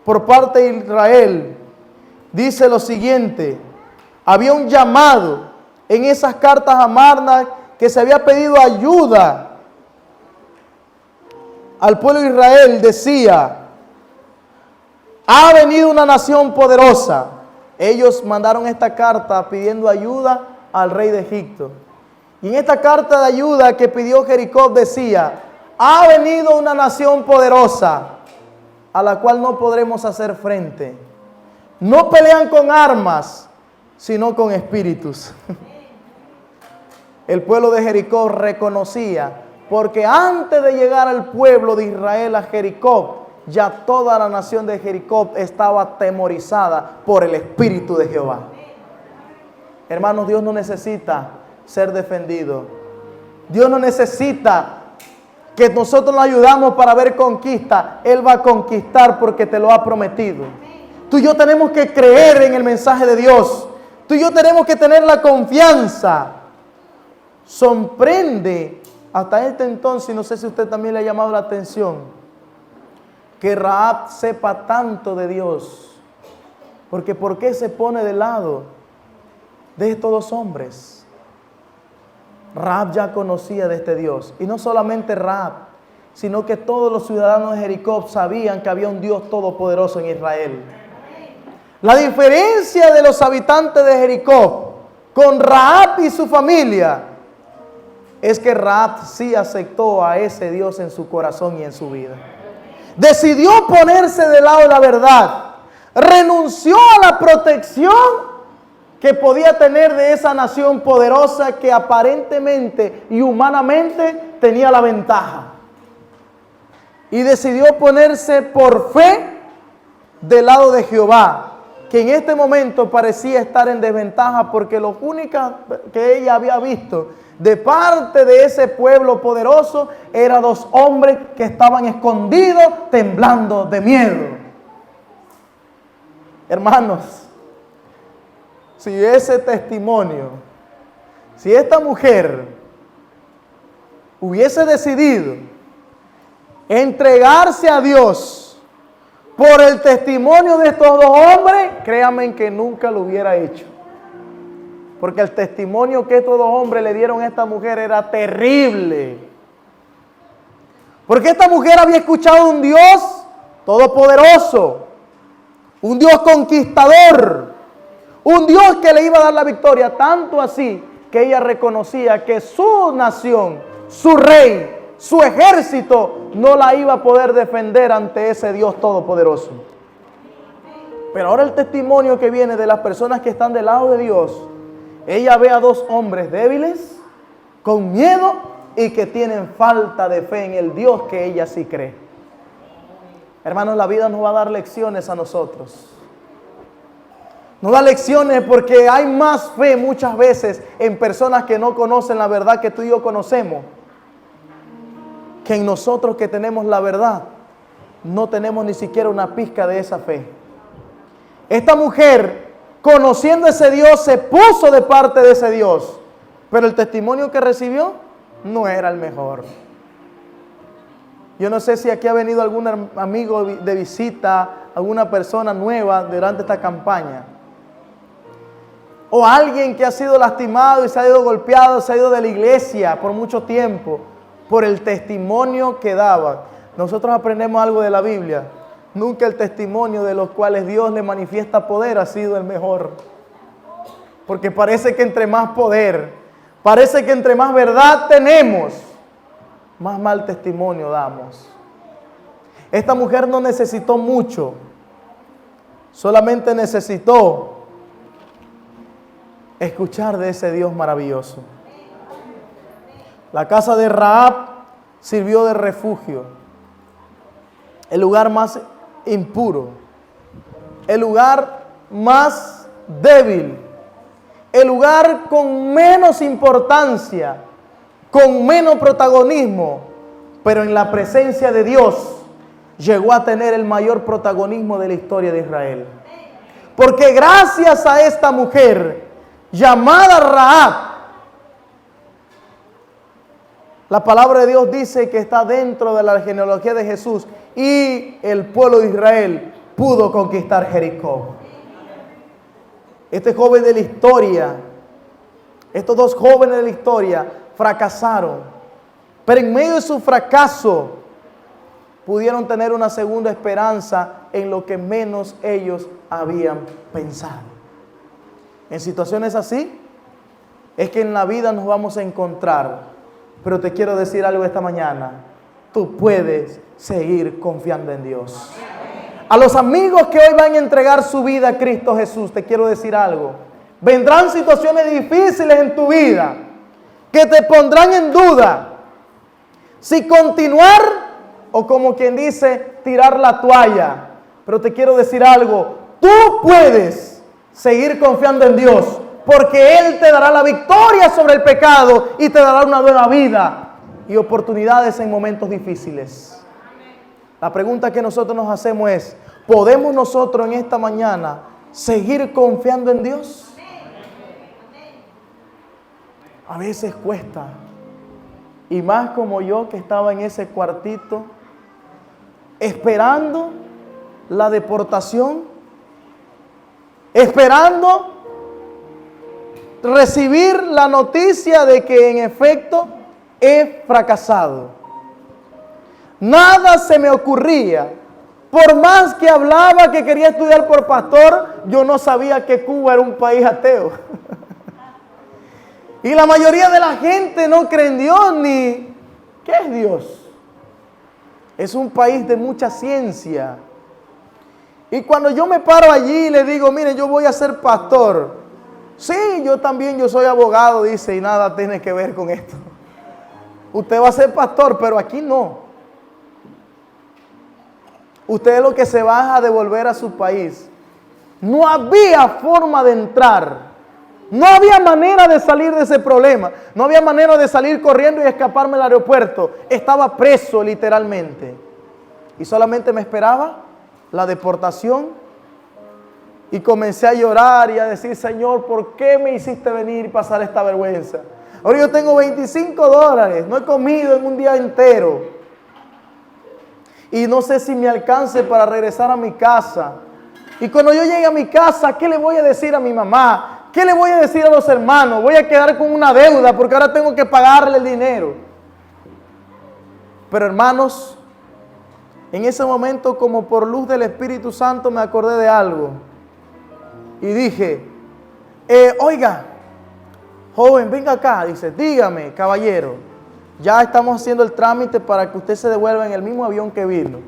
por parte de Israel, dice lo siguiente: había un llamado en esas cartas a Amarna que se había pedido ayuda al pueblo de Israel. Decía: ha venido una nación poderosa. Ellos mandaron esta carta pidiendo ayuda al rey de Egipto. Y en esta carta de ayuda que pidió Jericó decía: ha venido una nación poderosa a la cual no podremos hacer frente. No pelean con armas, sino con espíritus. El pueblo de Jericó reconocía, porque antes de llegar al pueblo de Israel a Jericó, ya toda la nación de Jericó estaba atemorizada por el Espíritu de Jehová. Hermanos, Dios no necesita ser defendido. Dios no necesita que nosotros lo ayudamos para ver conquista. Él va a conquistar porque te lo ha prometido. Tú y yo tenemos que creer en el mensaje de Dios. Tú y yo tenemos que tener la confianza. Sorprende hasta este entonces, no sé si usted también le ha llamado la atención, que Rahab sepa tanto de Dios. Porque ¿por qué se pone de lado de estos dos hombres? Rahab ya conocía de este Dios. Y no solamente Rahab, sino que todos los ciudadanos de Jericó sabían que había un Dios todopoderoso en Israel. La diferencia de los habitantes de Jericó con Rahab y su familia es que Rahab sí aceptó a ese Dios en su corazón y en su vida. Decidió ponerse del lado de la verdad. Renunció a la protección que podía tener de esa nación poderosa que aparentemente y humanamente tenía la ventaja. Y decidió ponerse por fe del lado de Jehová, que en este momento parecía estar en desventaja, porque lo único que ella había visto de parte de ese pueblo poderoso eran dos hombres que estaban escondidos, temblando de miedo. Hermanos, si ese testimonio, si esta mujer hubiese decidido entregarse a Dios por el testimonio de estos dos hombres, créanme que nunca lo hubiera hecho. Porque el testimonio que estos dos hombres le dieron a esta mujer era terrible. Porque esta mujer había escuchado un Dios todopoderoso, un Dios conquistador, un Dios que le iba a dar la victoria, tanto así que ella reconocía que su nación, su rey, su ejército no la iba a poder defender ante ese Dios todopoderoso. Pero ahora el testimonio que viene de las personas que están del lado de Dios, ella ve a dos hombres débiles, con miedo y que tienen falta de fe en el Dios que ella sí cree. Hermanos, la vida nos va a dar lecciones a nosotros. Nos da lecciones porque hay más fe muchas veces en personas que no conocen la verdad que tú y yo conocemos, que en nosotros que tenemos la verdad, no tenemos ni siquiera una pizca de esa fe. Esta mujer, conociendo ese Dios, se puso de parte de ese Dios, pero el testimonio que recibió no era el mejor. Yo no sé si aquí ha venido algún amigo de visita, alguna persona nueva durante esta campaña, o alguien que ha sido lastimado y se ha ido golpeado, se ha ido de la iglesia por mucho tiempo, por el testimonio que daba. Nosotros aprendemos algo de la Biblia. Nunca el testimonio de los cuales Dios le manifiesta poder ha sido el mejor. Porque parece que entre más poder, parece que entre más verdad tenemos, más mal testimonio damos. Esta mujer no necesitó mucho, solamente necesitó escuchar de ese Dios maravilloso. La casa de Rahab sirvió de refugio, el lugar más impuro, el lugar más débil, el lugar con menos importancia, con menos protagonismo, pero en la presencia de Dios llegó a tener el mayor protagonismo de la historia de Israel. Porque gracias a esta mujer llamada Rahab, la palabra de Dios dice que está dentro de la genealogía de Jesús y el pueblo de Israel pudo conquistar Jericó. Este joven de la historia, estos dos jóvenes de la historia fracasaron, pero en medio de su fracaso pudieron tener una segunda esperanza en lo que menos ellos habían pensado. En situaciones así es que en la vida nos vamos a encontrar. Pero te quiero decir algo esta mañana. Tú puedes seguir confiando en Dios. A los amigos que hoy van a entregar su vida a Cristo Jesús, te quiero decir algo. Vendrán situaciones difíciles en tu vida que te pondrán en duda si continuar o, como quien dice, tirar la toalla. Pero te quiero decir algo. Tú puedes seguir confiando en Dios, porque Él te dará la victoria sobre el pecado y te dará una nueva vida y oportunidades en momentos difíciles. La pregunta que nosotros nos hacemos es, ¿podemos nosotros en esta mañana seguir confiando en Dios? A veces cuesta. Y más como yo, que estaba en ese cuartito esperando la deportación, esperando recibir la noticia de que en efecto he fracasado. Nada se me ocurría. Por más que hablaba que quería estudiar por pastor, yo no sabía que Cuba era un país ateo. Y la mayoría de la gente no cree en Dios ni... ¿Qué es Dios? Es un país de mucha ciencia. Y cuando yo me paro allí y le digo, mire, yo voy a ser pastor. Sí, yo también, yo soy abogado, dice, y nada tiene que ver con esto. Usted va a ser pastor, pero aquí no. Usted es lo que se va a devolver a su país. No había forma de entrar. No había manera de salir de ese problema. No había manera de salir corriendo y escaparme al aeropuerto. Estaba preso literalmente. Y solamente me esperaba la deportación. Y comencé a llorar y a decir, Señor, ¿por qué me hiciste venir y pasar esta vergüenza? Ahora yo tengo $25, no he comido en un día entero. Y no sé si me alcance para regresar a mi casa. Y cuando yo llegue a mi casa, ¿qué le voy a decir a mi mamá? ¿Qué le voy a decir a los hermanos? Voy a quedar con una deuda porque ahora tengo que pagarle el dinero. Pero hermanos, en ese momento, como por luz del Espíritu Santo, me acordé de algo. Y dije, oiga, joven, venga acá. Dice, dígame, caballero, ya estamos haciendo el trámite para que usted se devuelva en el mismo avión que vino.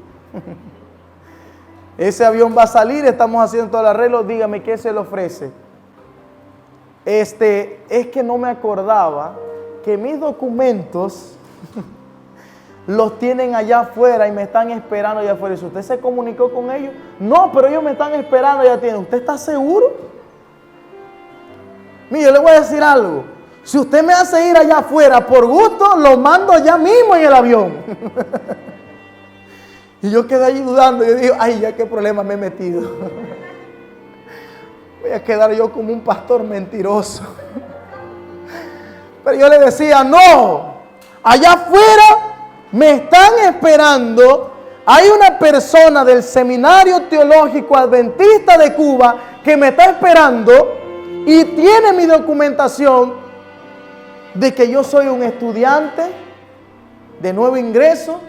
Ese avión va a salir, estamos haciendo todo el arreglo, dígame, ¿qué se le ofrece? Es que no me acordaba que mis documentos los tienen allá afuera y me están esperando allá afuera. ¿Usted se comunicó con ellos? No, pero ellos me están esperando allá tienen. ¿Usted está seguro? Mire, yo le voy a decir algo. Si usted me hace ir allá afuera por gusto, lo mando allá mismo en el avión. Y yo quedé allí dudando. Yo digo, ay, ya qué problema me he metido. Voy a quedar yo como un pastor mentiroso. Pero yo le decía, no, allá afuera me están esperando. Hay una persona del Seminario Teológico Adventista de Cuba que me está esperando y tiene mi documentación de que yo soy un estudiante de nuevo ingreso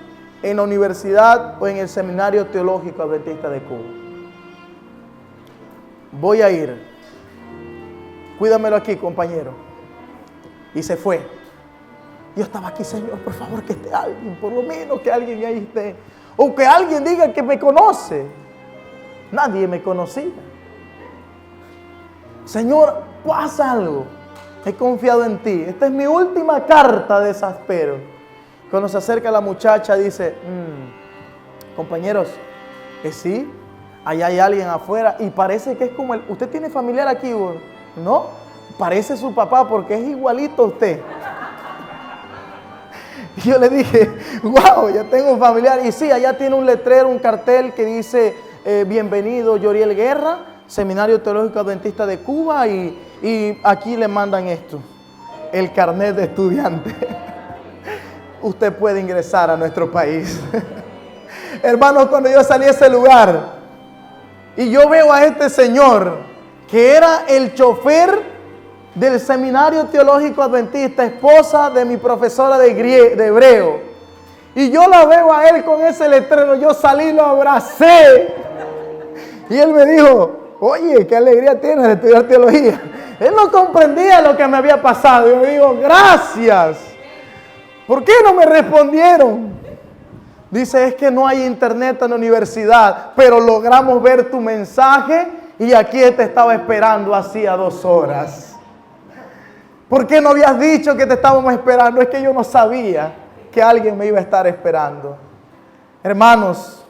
en la universidad o en el Seminario Teológico Adventista de Cuba. Voy a ir. Cuídamelo aquí, compañero. Y se fue. Yo estaba aquí, Señor, por favor, que esté alguien, por lo menos que alguien ahí esté. O que alguien diga que me conoce. Nadie me conocía. Señor, pasa algo. He confiado en ti. Esta es mi última carta de desaspero. Cuando se acerca la muchacha dice, compañeros, sí, allá hay alguien afuera y parece que es como ¿usted tiene familiar aquí? No, parece su papá porque es igualito a usted. Y yo le dije, wow, ya tengo un familiar. Y sí, allá tiene un letrero, un cartel que dice, bienvenido Yoriel Guerra, Seminario Teológico Adventista de Cuba, y aquí le mandan esto, el carnet de estudiante. Usted puede ingresar a nuestro país. Hermanos, cuando yo salí a ese lugar y yo veo a este señor que era el chofer del Seminario Teológico Adventista, esposa de mi profesora de hebreo, y yo la veo a él con ese letrero, yo salí y lo abracé, y él me dijo, oye, qué alegría tienes de estudiar teología. Él no comprendía lo que me había pasado. Yo le digo, gracias. ¿Por qué no me respondieron? Dice, es que no hay internet en la universidad, pero logramos ver tu mensaje y aquí te estaba esperando hacía 2 horas. ¿Por qué no habías dicho que te estábamos esperando? Es que yo no sabía que alguien me iba a estar esperando. Hermanos,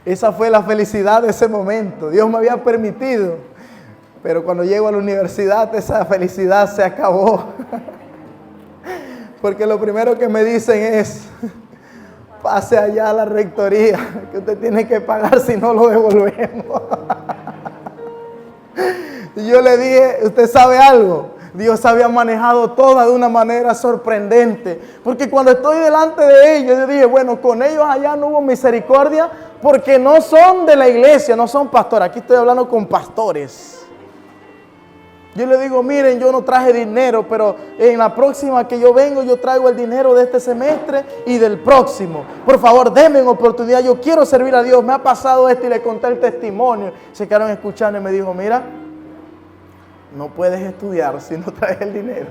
esa fue la felicidad de ese momento. Dios me había permitido. Pero cuando llego a la universidad, esa felicidad se acabó. Porque lo primero que me dicen es, pase allá a la rectoría, que usted tiene que pagar si no lo devolvemos. Y yo le dije, ¿usted sabe algo? Dios había manejado todo de una manera sorprendente. Porque cuando estoy delante de ellos, yo dije, bueno, con ellos allá no hubo misericordia porque no son de la iglesia, no son pastores. Aquí estoy hablando con pastores. Yo le digo, miren, yo no traje dinero, pero en la próxima que yo vengo, yo traigo el dinero de este semestre y del próximo. Por favor, denme una oportunidad, yo quiero servir a Dios. Me ha pasado esto y le conté el testimonio. Se quedaron escuchando y me dijo, mira, no puedes estudiar si no traes el dinero.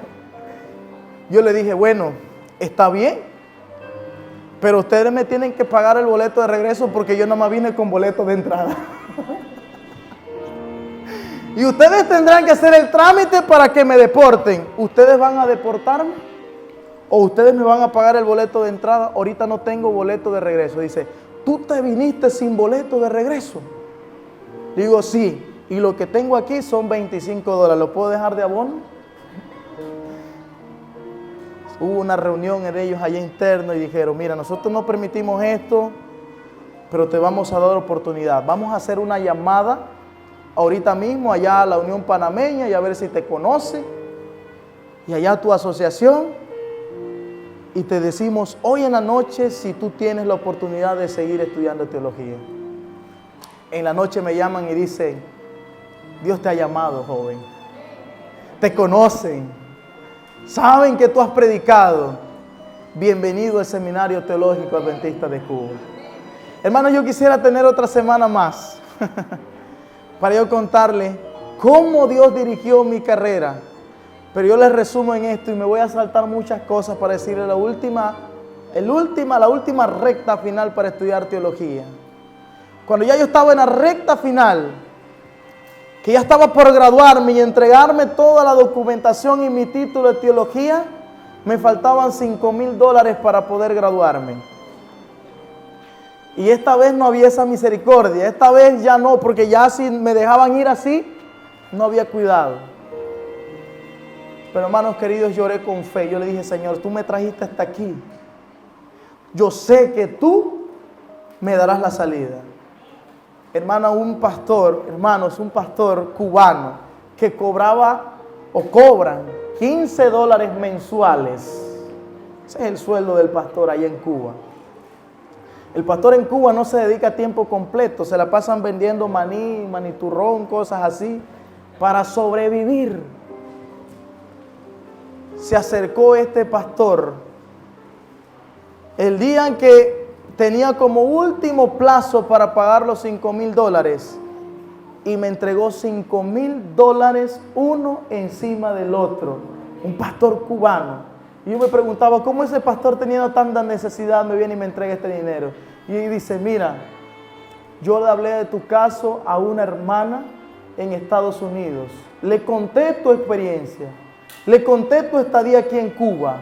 Yo le dije, bueno, está bien, pero ustedes me tienen que pagar el boleto de regreso porque yo nomás vine con boleto de entrada. Y ustedes tendrán que hacer el trámite para que me deporten. ¿Ustedes van a deportarme? ¿O ustedes me van a pagar el boleto de entrada? Ahorita no tengo boleto de regreso. Dice, ¿tú te viniste sin boleto de regreso? Digo, sí. Y lo que tengo aquí son $25. ¿Lo puedo dejar de abono? Hubo una reunión en ellos allá interno y dijeron, mira, nosotros no permitimos esto, pero te vamos a dar oportunidad. Vamos a hacer una llamada ahorita mismo allá a la Unión Panameña y a ver si te conoce. Y allá a tu asociación. Y te decimos hoy en la noche si tú tienes la oportunidad de seguir estudiando teología. En la noche me llaman y dicen, Dios te ha llamado, joven. Te conocen. Saben que tú has predicado. Bienvenido al Seminario Teológico Adventista de Cuba. Hermano, yo quisiera tener otra semana más para yo contarle cómo Dios dirigió mi carrera. Pero yo les resumo en esto y me voy a saltar muchas cosas para decirle la última recta final para estudiar teología. Cuando ya yo estaba en la recta final, que ya estaba por graduarme y entregarme toda la documentación y mi título de teología, me faltaban $5,000 para poder graduarme. Y esta vez no había esa misericordia, esta vez ya no, porque ya si me dejaban ir así, no había cuidado. Pero hermanos queridos, lloré con fe. Yo le dije, Señor, tú me trajiste hasta aquí. Yo sé que tú me darás la salida. Hermanos, un pastor cubano que cobraba o cobran $15 mensuales. Ese es el sueldo del pastor allá en Cuba. El pastor en Cuba no se dedica a tiempo completo, se la pasan vendiendo maní, maniturrón, cosas así, para sobrevivir. Se acercó este pastor el día en que tenía como último plazo para pagar los $5,000 y me entregó $5,000 uno encima del otro. Un pastor cubano. Y yo me preguntaba, ¿cómo ese pastor teniendo tanta necesidad me viene y me entrega este dinero? Y dice, mira, yo le hablé de tu caso a una hermana en Estados Unidos. Le conté tu experiencia. Le conté tu estadía aquí en Cuba.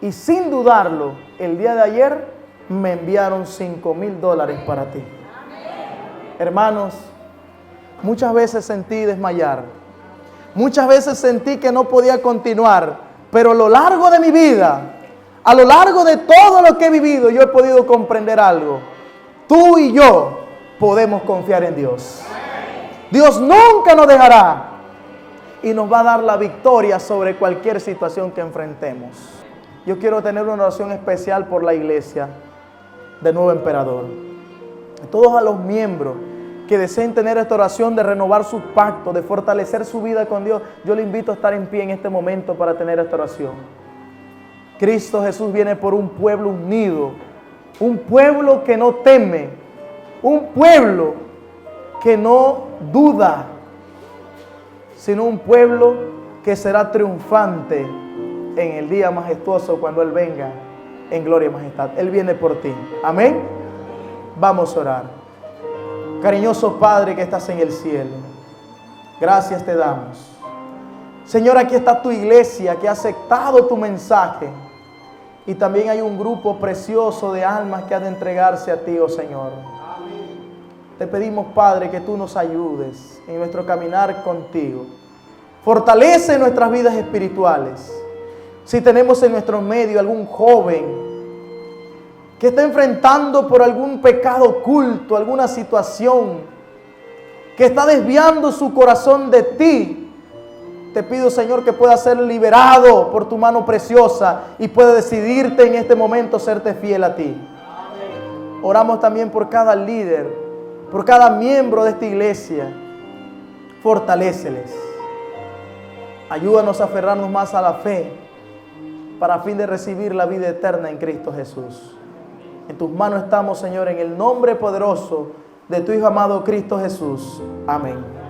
y sin dudarlo, el día de ayer me enviaron $5,000 para ti. Hermanos, muchas veces sentí desmayar. Muchas veces sentí que no podía continuar. Pero a lo largo de mi vida, a lo largo de todo lo que he vivido, yo he podido comprender algo. Tú y yo podemos confiar en Dios. Dios nunca nos dejará y nos va a dar la victoria sobre cualquier situación que enfrentemos. Yo quiero tener una oración especial por la iglesia de Nuevo Emperador. Todos a los miembros que deseen tener esta oración de renovar sus pactos, de fortalecer su vida con Dios, yo le invito a estar en pie en este momento para tener esta oración. Cristo Jesús viene por un pueblo unido, un pueblo que no teme, un pueblo que no duda, sino un pueblo que será triunfante en el día majestuoso cuando Él venga en gloria y majestad. Él viene por ti. Amén. Vamos a orar. Cariñoso Padre que estás en el cielo, gracias te damos. Señor, aquí está tu iglesia que ha aceptado tu mensaje. Y también hay un grupo precioso de almas que han de entregarse a ti, oh Señor. Te pedimos, Padre, que tú nos ayudes en nuestro caminar contigo. Fortalece nuestras vidas espirituales. Si tenemos en nuestro medio algún joven que está enfrentando por algún pecado oculto, alguna situación que está desviando su corazón de ti, te pido, Señor, que pueda ser liberado por tu mano preciosa y pueda decidirte en este momento serte fiel a ti. Oramos también por cada líder, por cada miembro de esta iglesia. Fortaléceles. Ayúdanos a aferrarnos más a la fe para a fin de recibir la vida eterna en Cristo Jesús. En tus manos estamos, Señor, en el nombre poderoso de tu Hijo amado Cristo Jesús. Amén.